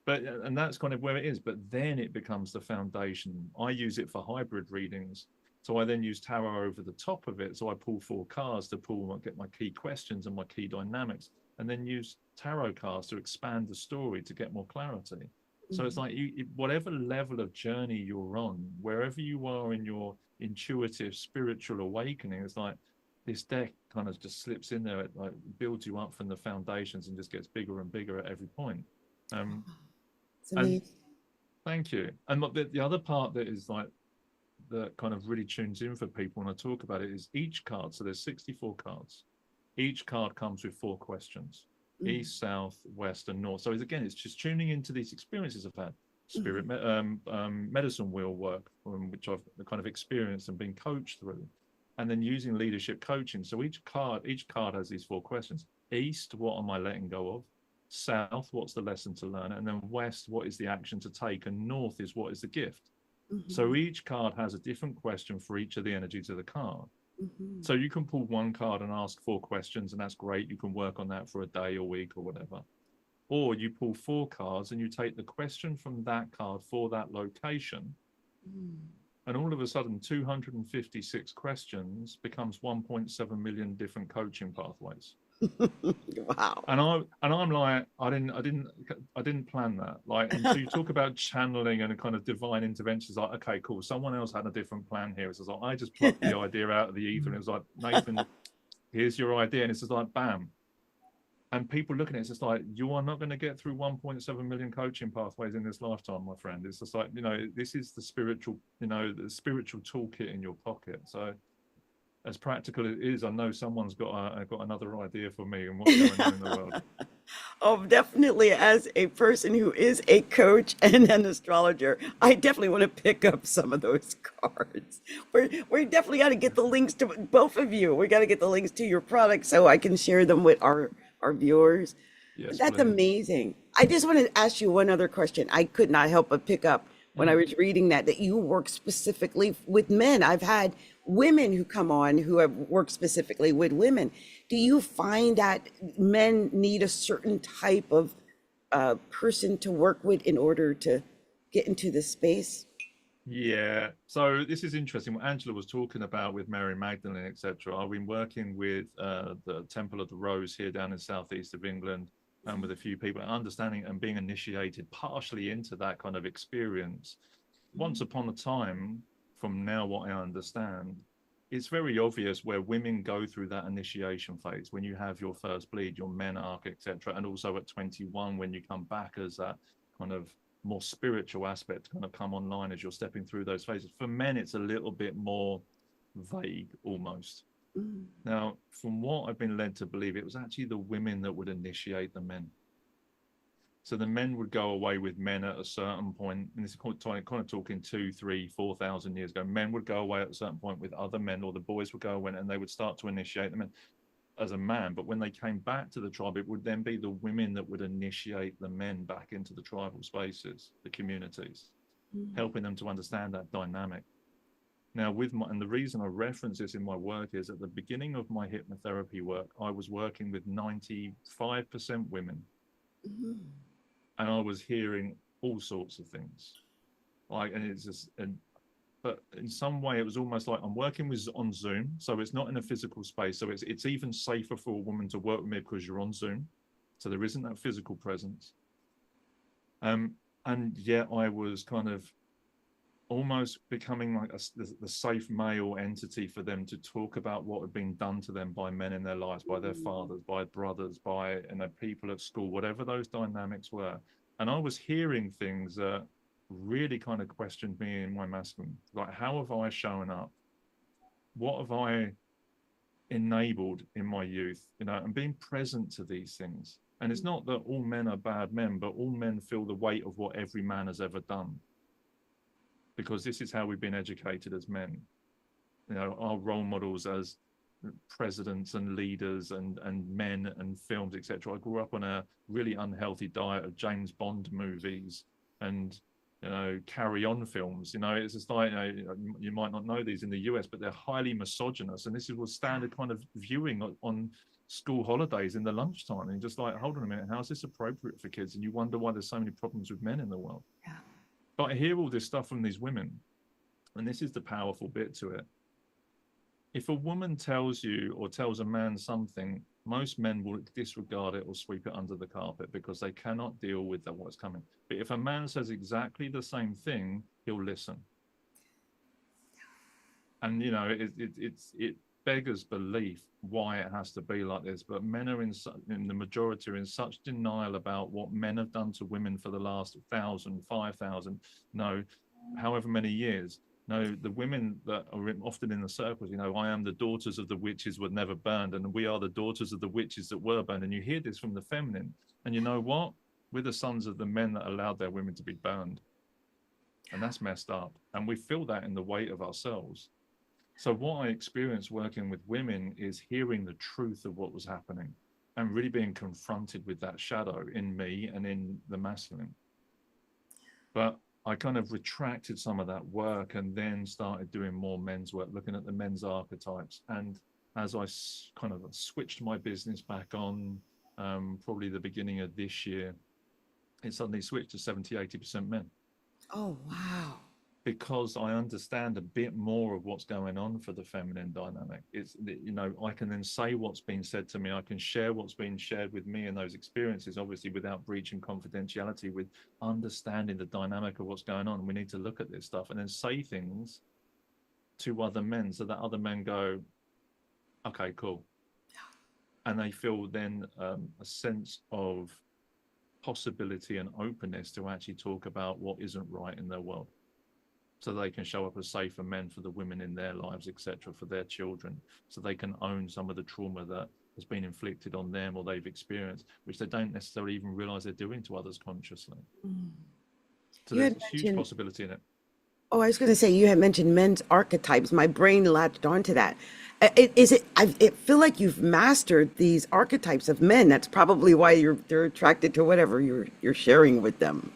And that's kind of where it is. But then it becomes the foundation. I use it for hybrid readings. So I then use tarot over the top of it. So I pull 4 cards to get my key questions and my key dynamics, and then use tarot cards to expand the story to get more clarity. So it's like whatever level of journey you're on, wherever you are in your intuitive spiritual awakening, it's like this deck kind of just slips in there. It like builds you up from the foundations and just gets bigger and bigger at every point. It's amazing. Thank you. And the other part that is like, that kind of really tunes in for people when I talk about it is each card. So there's 64 cards. Each card comes with 4 questions: east, south, west, and north. So it's just tuning into these experiences I've had. Spirit medicine wheel work, which I've kind of experienced and been coached through, and then using leadership coaching. So each card has these 4 questions. East, what am I letting go of? South, what's the lesson to learn? And then west, what is the action to take? And north is, what is the gift? So each card has a different question for each of the energies of the card. So you can pull 1 card and ask 4 questions, and that's great. You can work on that for a day or week or whatever. Or you pull 4 cards and you take the question from that card for that location. And all of a sudden, 256 questions becomes 1.7 million different coaching pathways. Wow. And I'm like, I didn't plan that. Like, and so you talk about channeling and a kind of divine intervention. It's like, okay, cool. Someone else had a different plan here. It's like, I just plucked the idea out of the ether, and it was like, Nathan, here's your idea. And it's just like, bam. And people looking at it, it's just like, you are not going to get through 1.7 million coaching pathways in this lifetime, my friend. It's just like, this is the spiritual toolkit in your pocket. So as practical as it is, I know someone's got another idea for me and what's going on in the world. Oh, definitely. As a person who is a coach and an astrologer, I definitely want to pick up some of those cards. We definitely got to get the links to both of you. We got to get the links to your products so I can share them with our viewers. Yes, That's please. amazing. I just want to ask you one other question. I could not help but pick up when I was reading that you work specifically with men. I've had women who come on who have worked specifically with women. Do you find that men need a certain type of person to work with in order to get into this space? Yeah, so this is interesting. What Angela was talking about with Mary Magdalene, etc. I've been working with the Temple of the Rose here down in southeast of England, and with a few people, understanding and being initiated partially into that kind of experience. Once upon a time, from now what I understand, it's very obvious where women go through that initiation phase, when you have your first bleed, your menarche, etc., and also at 21 when you come back as that kind of more spiritual aspect kind of come online as you're stepping through those phases. For men, it's a little bit more vague almost. Now, from what I've been led to believe, it was actually the women that would initiate the men. So the men would go away with men at a certain point, and this is kind of talking 2, 3, 4,000 years ago. Men would go away at a certain point with other men, or the boys would go away and they would start to initiate the men as a man. But when they came back to the tribe, it would then be the women that would initiate the men back into the tribal spaces, the communities, helping them to understand that dynamic. Now, and the reason I reference this in my work is at the beginning of my hypnotherapy work, I was working with 95% women, Mhm. and I was hearing all sorts of things. Like, and it's just, but in some way, it was almost like I'm working on Zoom, so it's not in a physical space. So it's even safer for a woman to work with me because you're on Zoom, so there isn't that physical presence. And yet I was kind of almost becoming like the safe male entity for them to talk about what had been done to them by men in their lives, by their fathers, by brothers, by people at school, whatever those dynamics were. And I was hearing things that really kind of questioned me in my masculine. Like, how have I shown up? What have I enabled in my youth? And being present to these things. And it's not that all men are bad men, but all men feel the weight of what every man has ever done, because this is how we've been educated as men. Our role models as presidents and leaders and men and films, etc. I grew up on a really unhealthy diet of James Bond movies and Carry On films. It's just like, you might not know these in the US, but they're highly misogynist, and this was standard kind of viewing on school holidays in the lunchtime, and you're just like, hold on a minute, how is this appropriate for kids? And you wonder why there's so many problems with men in the world. Yeah. But I hear all this stuff from these women, and this is the powerful bit to it. If a woman tells you or tells a man something, most men will disregard it or sweep it under the carpet because they cannot deal with what's coming. But if a man says exactly the same thing, he'll listen. And it beggars belief why it has to be like this. But men are in the majority are in such denial about what men have done to women for the last 1,000, 5,000, however many years. No, the women that are often in the circles, I am the daughters of the witches were never burned, and we are the daughters of the witches that were burned. And you hear this from the feminine. And you know what? We're the sons of the men that allowed their women to be burned. And that's messed up. And we feel that in the weight of ourselves. So what I experienced working with women is hearing the truth of what was happening and really being confronted with that shadow in me and in the masculine. But I kind of retracted some of that work and then started doing more men's work, looking at the men's archetypes. And as I kind of switched my business back on, probably the beginning of this year, it suddenly switched to 70, 80% men. Oh, wow. Because I understand a bit more of what's going on for the feminine dynamic. It's, I can then say what's been said to me. I can share what's been shared with me in those experiences, obviously without breaching confidentiality, with understanding the dynamic of what's going on. We need to look at this stuff and then say things to other men so that other men go, okay, cool. And they feel then a sense of possibility and openness to actually talk about what isn't right in their world. So they can show up as safer men for the women in their lives, etc., for their children, so they can own some of the trauma that has been inflicted on them or they've experienced, which they don't necessarily even realize they're doing to others consciously. So there's a huge possibility in it. Oh, I was going to say, you had mentioned men's archetypes. My brain latched onto that. I feel like you've mastered these archetypes of men. That's probably why they're attracted to whatever you're sharing with them.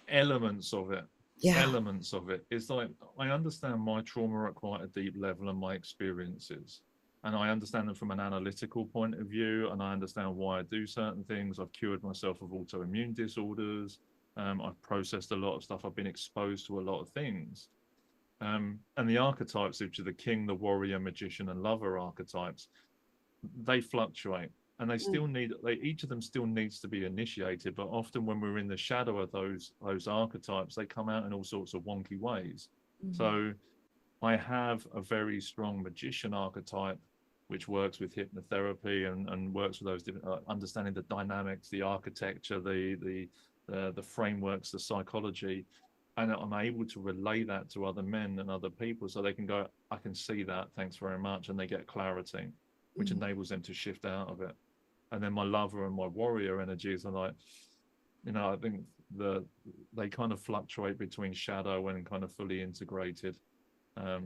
Elements of it. Yeah. Elements of it. It's like, I understand my trauma at quite a deep level and my experiences. And I understand them from an analytical point of view, and I understand why I do certain things. I've cured myself of autoimmune disorders. I've processed a lot of stuff. I've been exposed to a lot of things. And the archetypes, which are the king, the warrior, magician, and lover archetypes, they fluctuate. And they still each of them still needs to be initiated. But often when we're in the shadow of those archetypes, they come out in all sorts of wonky ways. So I have a very strong magician archetype, which works with hypnotherapy and works with those different, understanding the dynamics, the architecture, the frameworks, the psychology. And I'm able to relay that to other men and other people so they can go, I can see that, thanks very much. And they get clarity, which enables them to shift out of it. And then my lover and my warrior energies are like, I think they kind of fluctuate between shadow and kind of fully integrated. Well,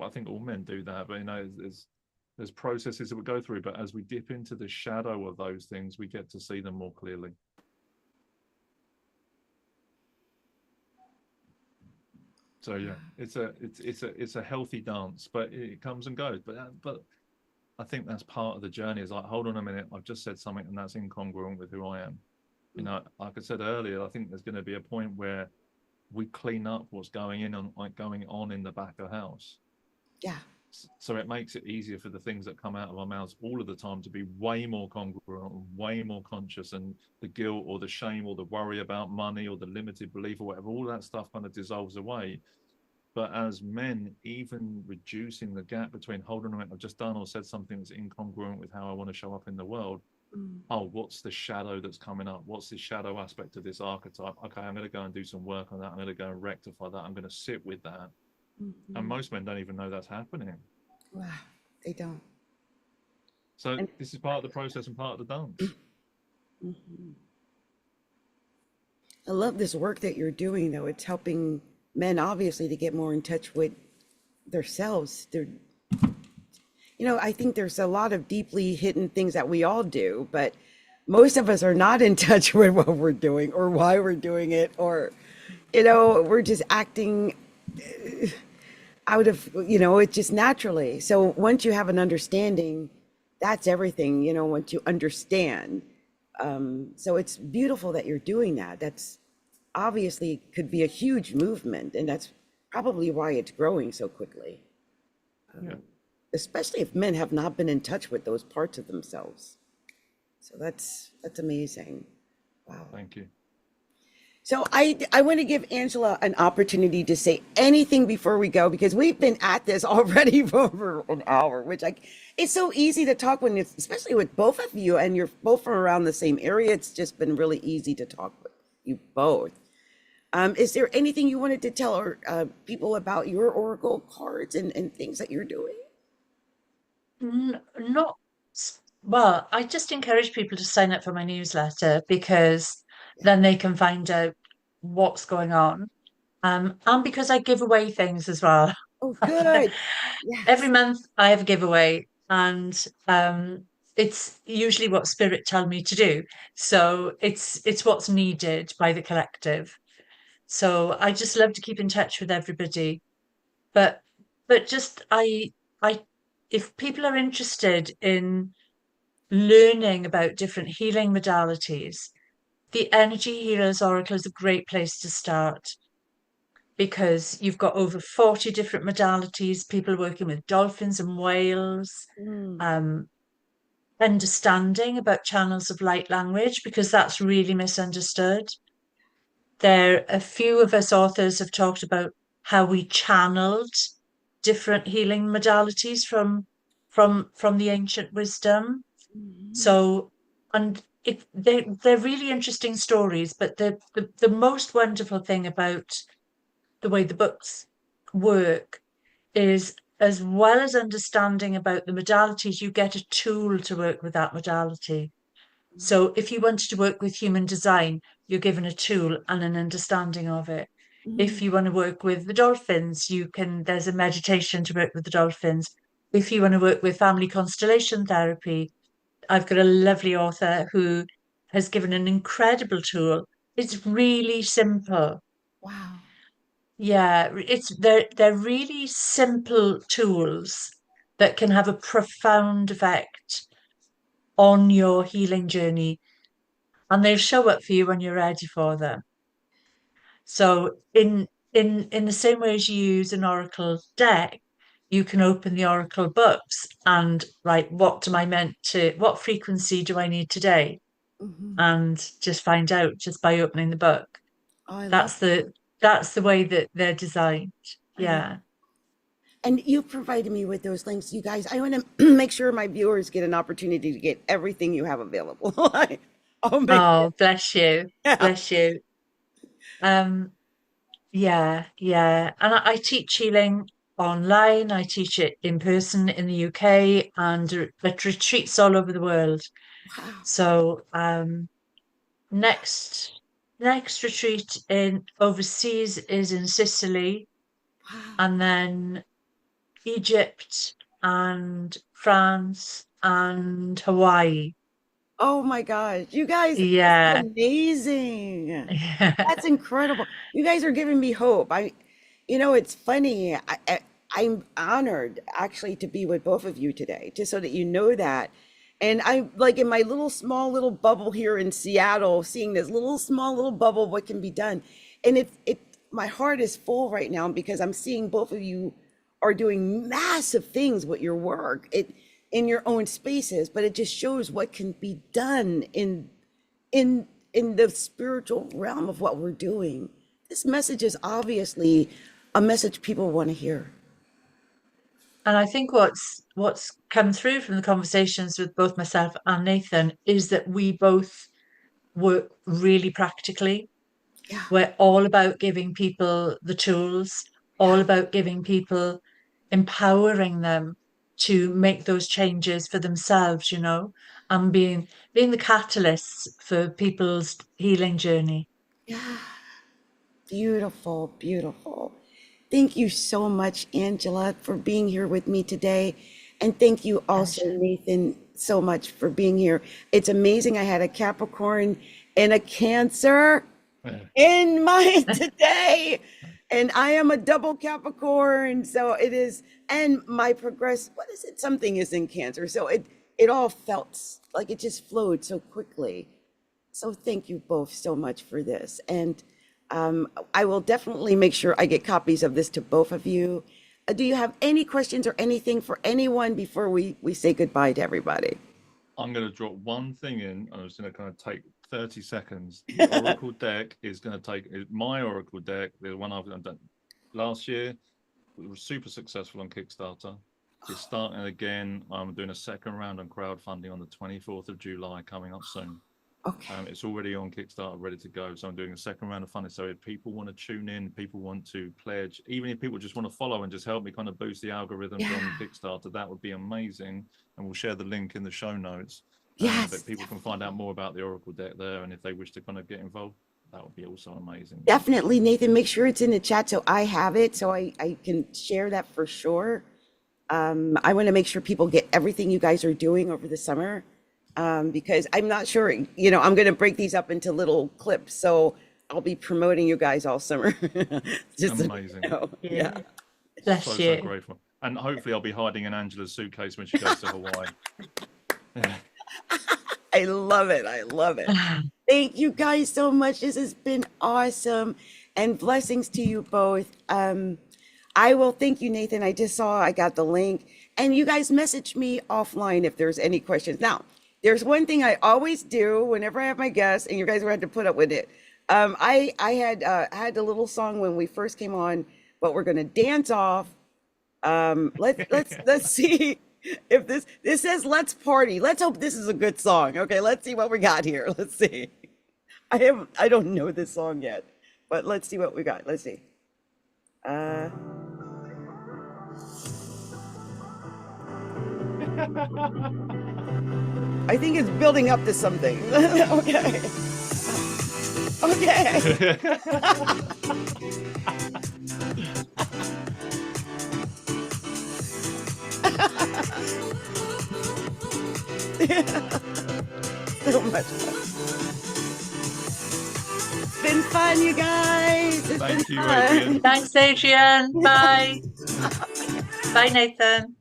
I think all men do that, but there's processes that we go through. But as we dip into the shadow of those things, we get to see them more clearly. So yeah, it's a healthy dance, but it comes and goes. But I think that's part of the journey. Is like, hold on a minute, I've just said something and that's incongruent with who I am. You know, like I said earlier, I think there's going to be a point where we clean up what's going on in the back of the house. Yeah. So it makes it easier for the things that come out of our mouths all of the time to be way more congruent, way more conscious, and the guilt or the shame or the worry about money or the limited belief or whatever, all that stuff kind of dissolves away. But as men, even reducing the gap between, hold on a minute, I've just done or said something that's incongruent with how I want to show up in the world. Oh, what's the shadow that's coming up? What's the shadow aspect of this archetype? Okay, I'm going to go and do some work on that. I'm going to go and rectify that. I'm going to sit with that. And most men don't even know that's happening. Wow, they don't. So this is part of the process and part of the dance. I love this work that you're doing, though. It's helping men, obviously, to get more in touch with themselves. I think there's a lot of deeply hidden things that we all do, but most of us are not in touch with what we're doing or why we're doing it, or, we're just acting out of, it's just naturally. So once you have an understanding, that's everything, once you understand. So it's beautiful that you're doing that. That's obviously could be a huge movement, and that's probably why it's growing so quickly. Especially if men have not been in touch with those parts of themselves. So that's amazing. Wow. Thank you. So I want to give Angela an opportunity to say anything before we go, because we've been at this already for over an hour, which it's so easy to talk when it's, especially with both of you, and you're both from around the same area. It's just been really easy to talk with you both. Is there anything you wanted to tell people about your Oracle cards and things that you're doing? Not well. I just encourage people to sign up for my newsletter, because then they can find out what's going on, and because I give away things as well. Oh, good. Yes. Every month I have a giveaway, and it's usually what spirit tell me to do. So it's what's needed by the collective. So I just love to keep in touch with everybody. But just I if people are interested in learning about different healing modalities, the Energy Healers Oracle is a great place to start, because you've got over 40 different modalities, people working with dolphins and whales, understanding about channels of light language, because that's really misunderstood. A few of us authors have talked about how we channeled different healing modalities from the ancient wisdom. So, and they're really interesting stories, but the most wonderful thing about the way the books work is, as well as understanding about the modalities, you get a tool to work with that modality. So if you wanted to work with human design, you're given a tool and an understanding of it. If you want to work with the dolphins, there's a meditation to work with the dolphins. If you want to work with family constellation therapy, I've got a lovely author who has given an incredible tool. It's really simple. Wow. Yeah, they're really simple tools that can have a profound effect on your healing journey, and they'll show up for you when you're ready for them. So in the same way as you use an oracle deck, you can open the oracle books and write, what frequency do I need today? And just find out just by opening the book. Oh, that's the way that they're designed. Yeah. And you provided me with those links, you guys. I want to make sure my viewers get an opportunity to get everything you have available. Bless you. Yeah. Bless you. Yeah. And I teach healing online. I teach it in person in the UK, and at retreats all over the world. Wow. So next retreat in overseas is in Sicily. Wow. And then Egypt and France and Hawaii. Oh my gosh, you guys, Yeah. that's amazing. That's incredible. You guys are giving me hope. You know, it's funny. I'm honored actually to be with both of you today, just so that you know that. And I'm like in my little small little bubble here in Seattle, seeing this little small little bubble, what can be done. And my heart is full right now because I'm seeing both of you are doing massive things with your work in your own spaces, but it just shows what can be done in the spiritual realm of what we're doing. This message is obviously a message people want to hear. And I think what's come through from the conversations with both myself and Nathan is that we both work really practically. Yeah. We're all about giving people the tools, all about giving people, empowering them to make those changes for themselves, and being the catalysts for people's healing journey. Yeah. Beautiful, beautiful. Thank you so much, Angela, for being here with me today. And thank you also, Pleasure. Nathan, so much for being here. It's amazing. I had a Capricorn and a Cancer in mine today. And I am a double Capricorn. So it is, and my what is it? Something is in Cancer. So it all felt like it just flowed so quickly. So thank you both so much for this. And I will definitely make sure I get copies of this to both of you. Do you have any questions or anything for anyone before we say goodbye to everybody? I'm going to drop one thing in. I'm just going to kind of take 30 seconds. The Oracle deck is going to take my Oracle deck, the one I've done last year. It was super successful on Kickstarter. It's starting again. I'm doing a second round on crowdfunding on the 24th of July, coming up soon. Okay. It's already on Kickstarter, ready to go. So I'm doing a second round of funding. So if people want to tune in, people want to pledge, even if people just want to follow and just help me kind of boost the algorithms on Kickstarter, that would be amazing. And we'll share the link in the show notes. Yes. That people can find out more about the Oracle deck there. And if they wish to kind of get involved, that would be also amazing. Definitely, Nathan, make sure it's in the chat so I have it, so I can share that for sure. I want to make sure people get everything you guys are doing over the summer. Because I'm not sure, I'm going to break these up into little clips. So I'll be promoting you guys all summer. Just amazing. Yeah. Bless So you. grateful. And hopefully I'll be hiding in Angela's suitcase when she goes to Hawaii. Yeah. I love it. I love it. Thank you guys so much. This has been awesome. And blessings to you both. I will thank you, Nathan. I just saw I got the link. And you guys message me offline if there's any questions. Now, there's one thing I always do whenever I have my guests, and you guys will have to put up with it. I had a little song when we first came on, but we're gonna dance off. Let's see if this says let's party. Let's hope this is a good song. Okay, let's see what we got here. Let's see. I don't know this song yet, but let's see what we got. Let's see. I think it's building up to something. Okay. Okay. So much fun. It's been fun, you guys. It's Thank been you, fun. Adrian. Thanks, Adrian. Bye. Bye, Nathan.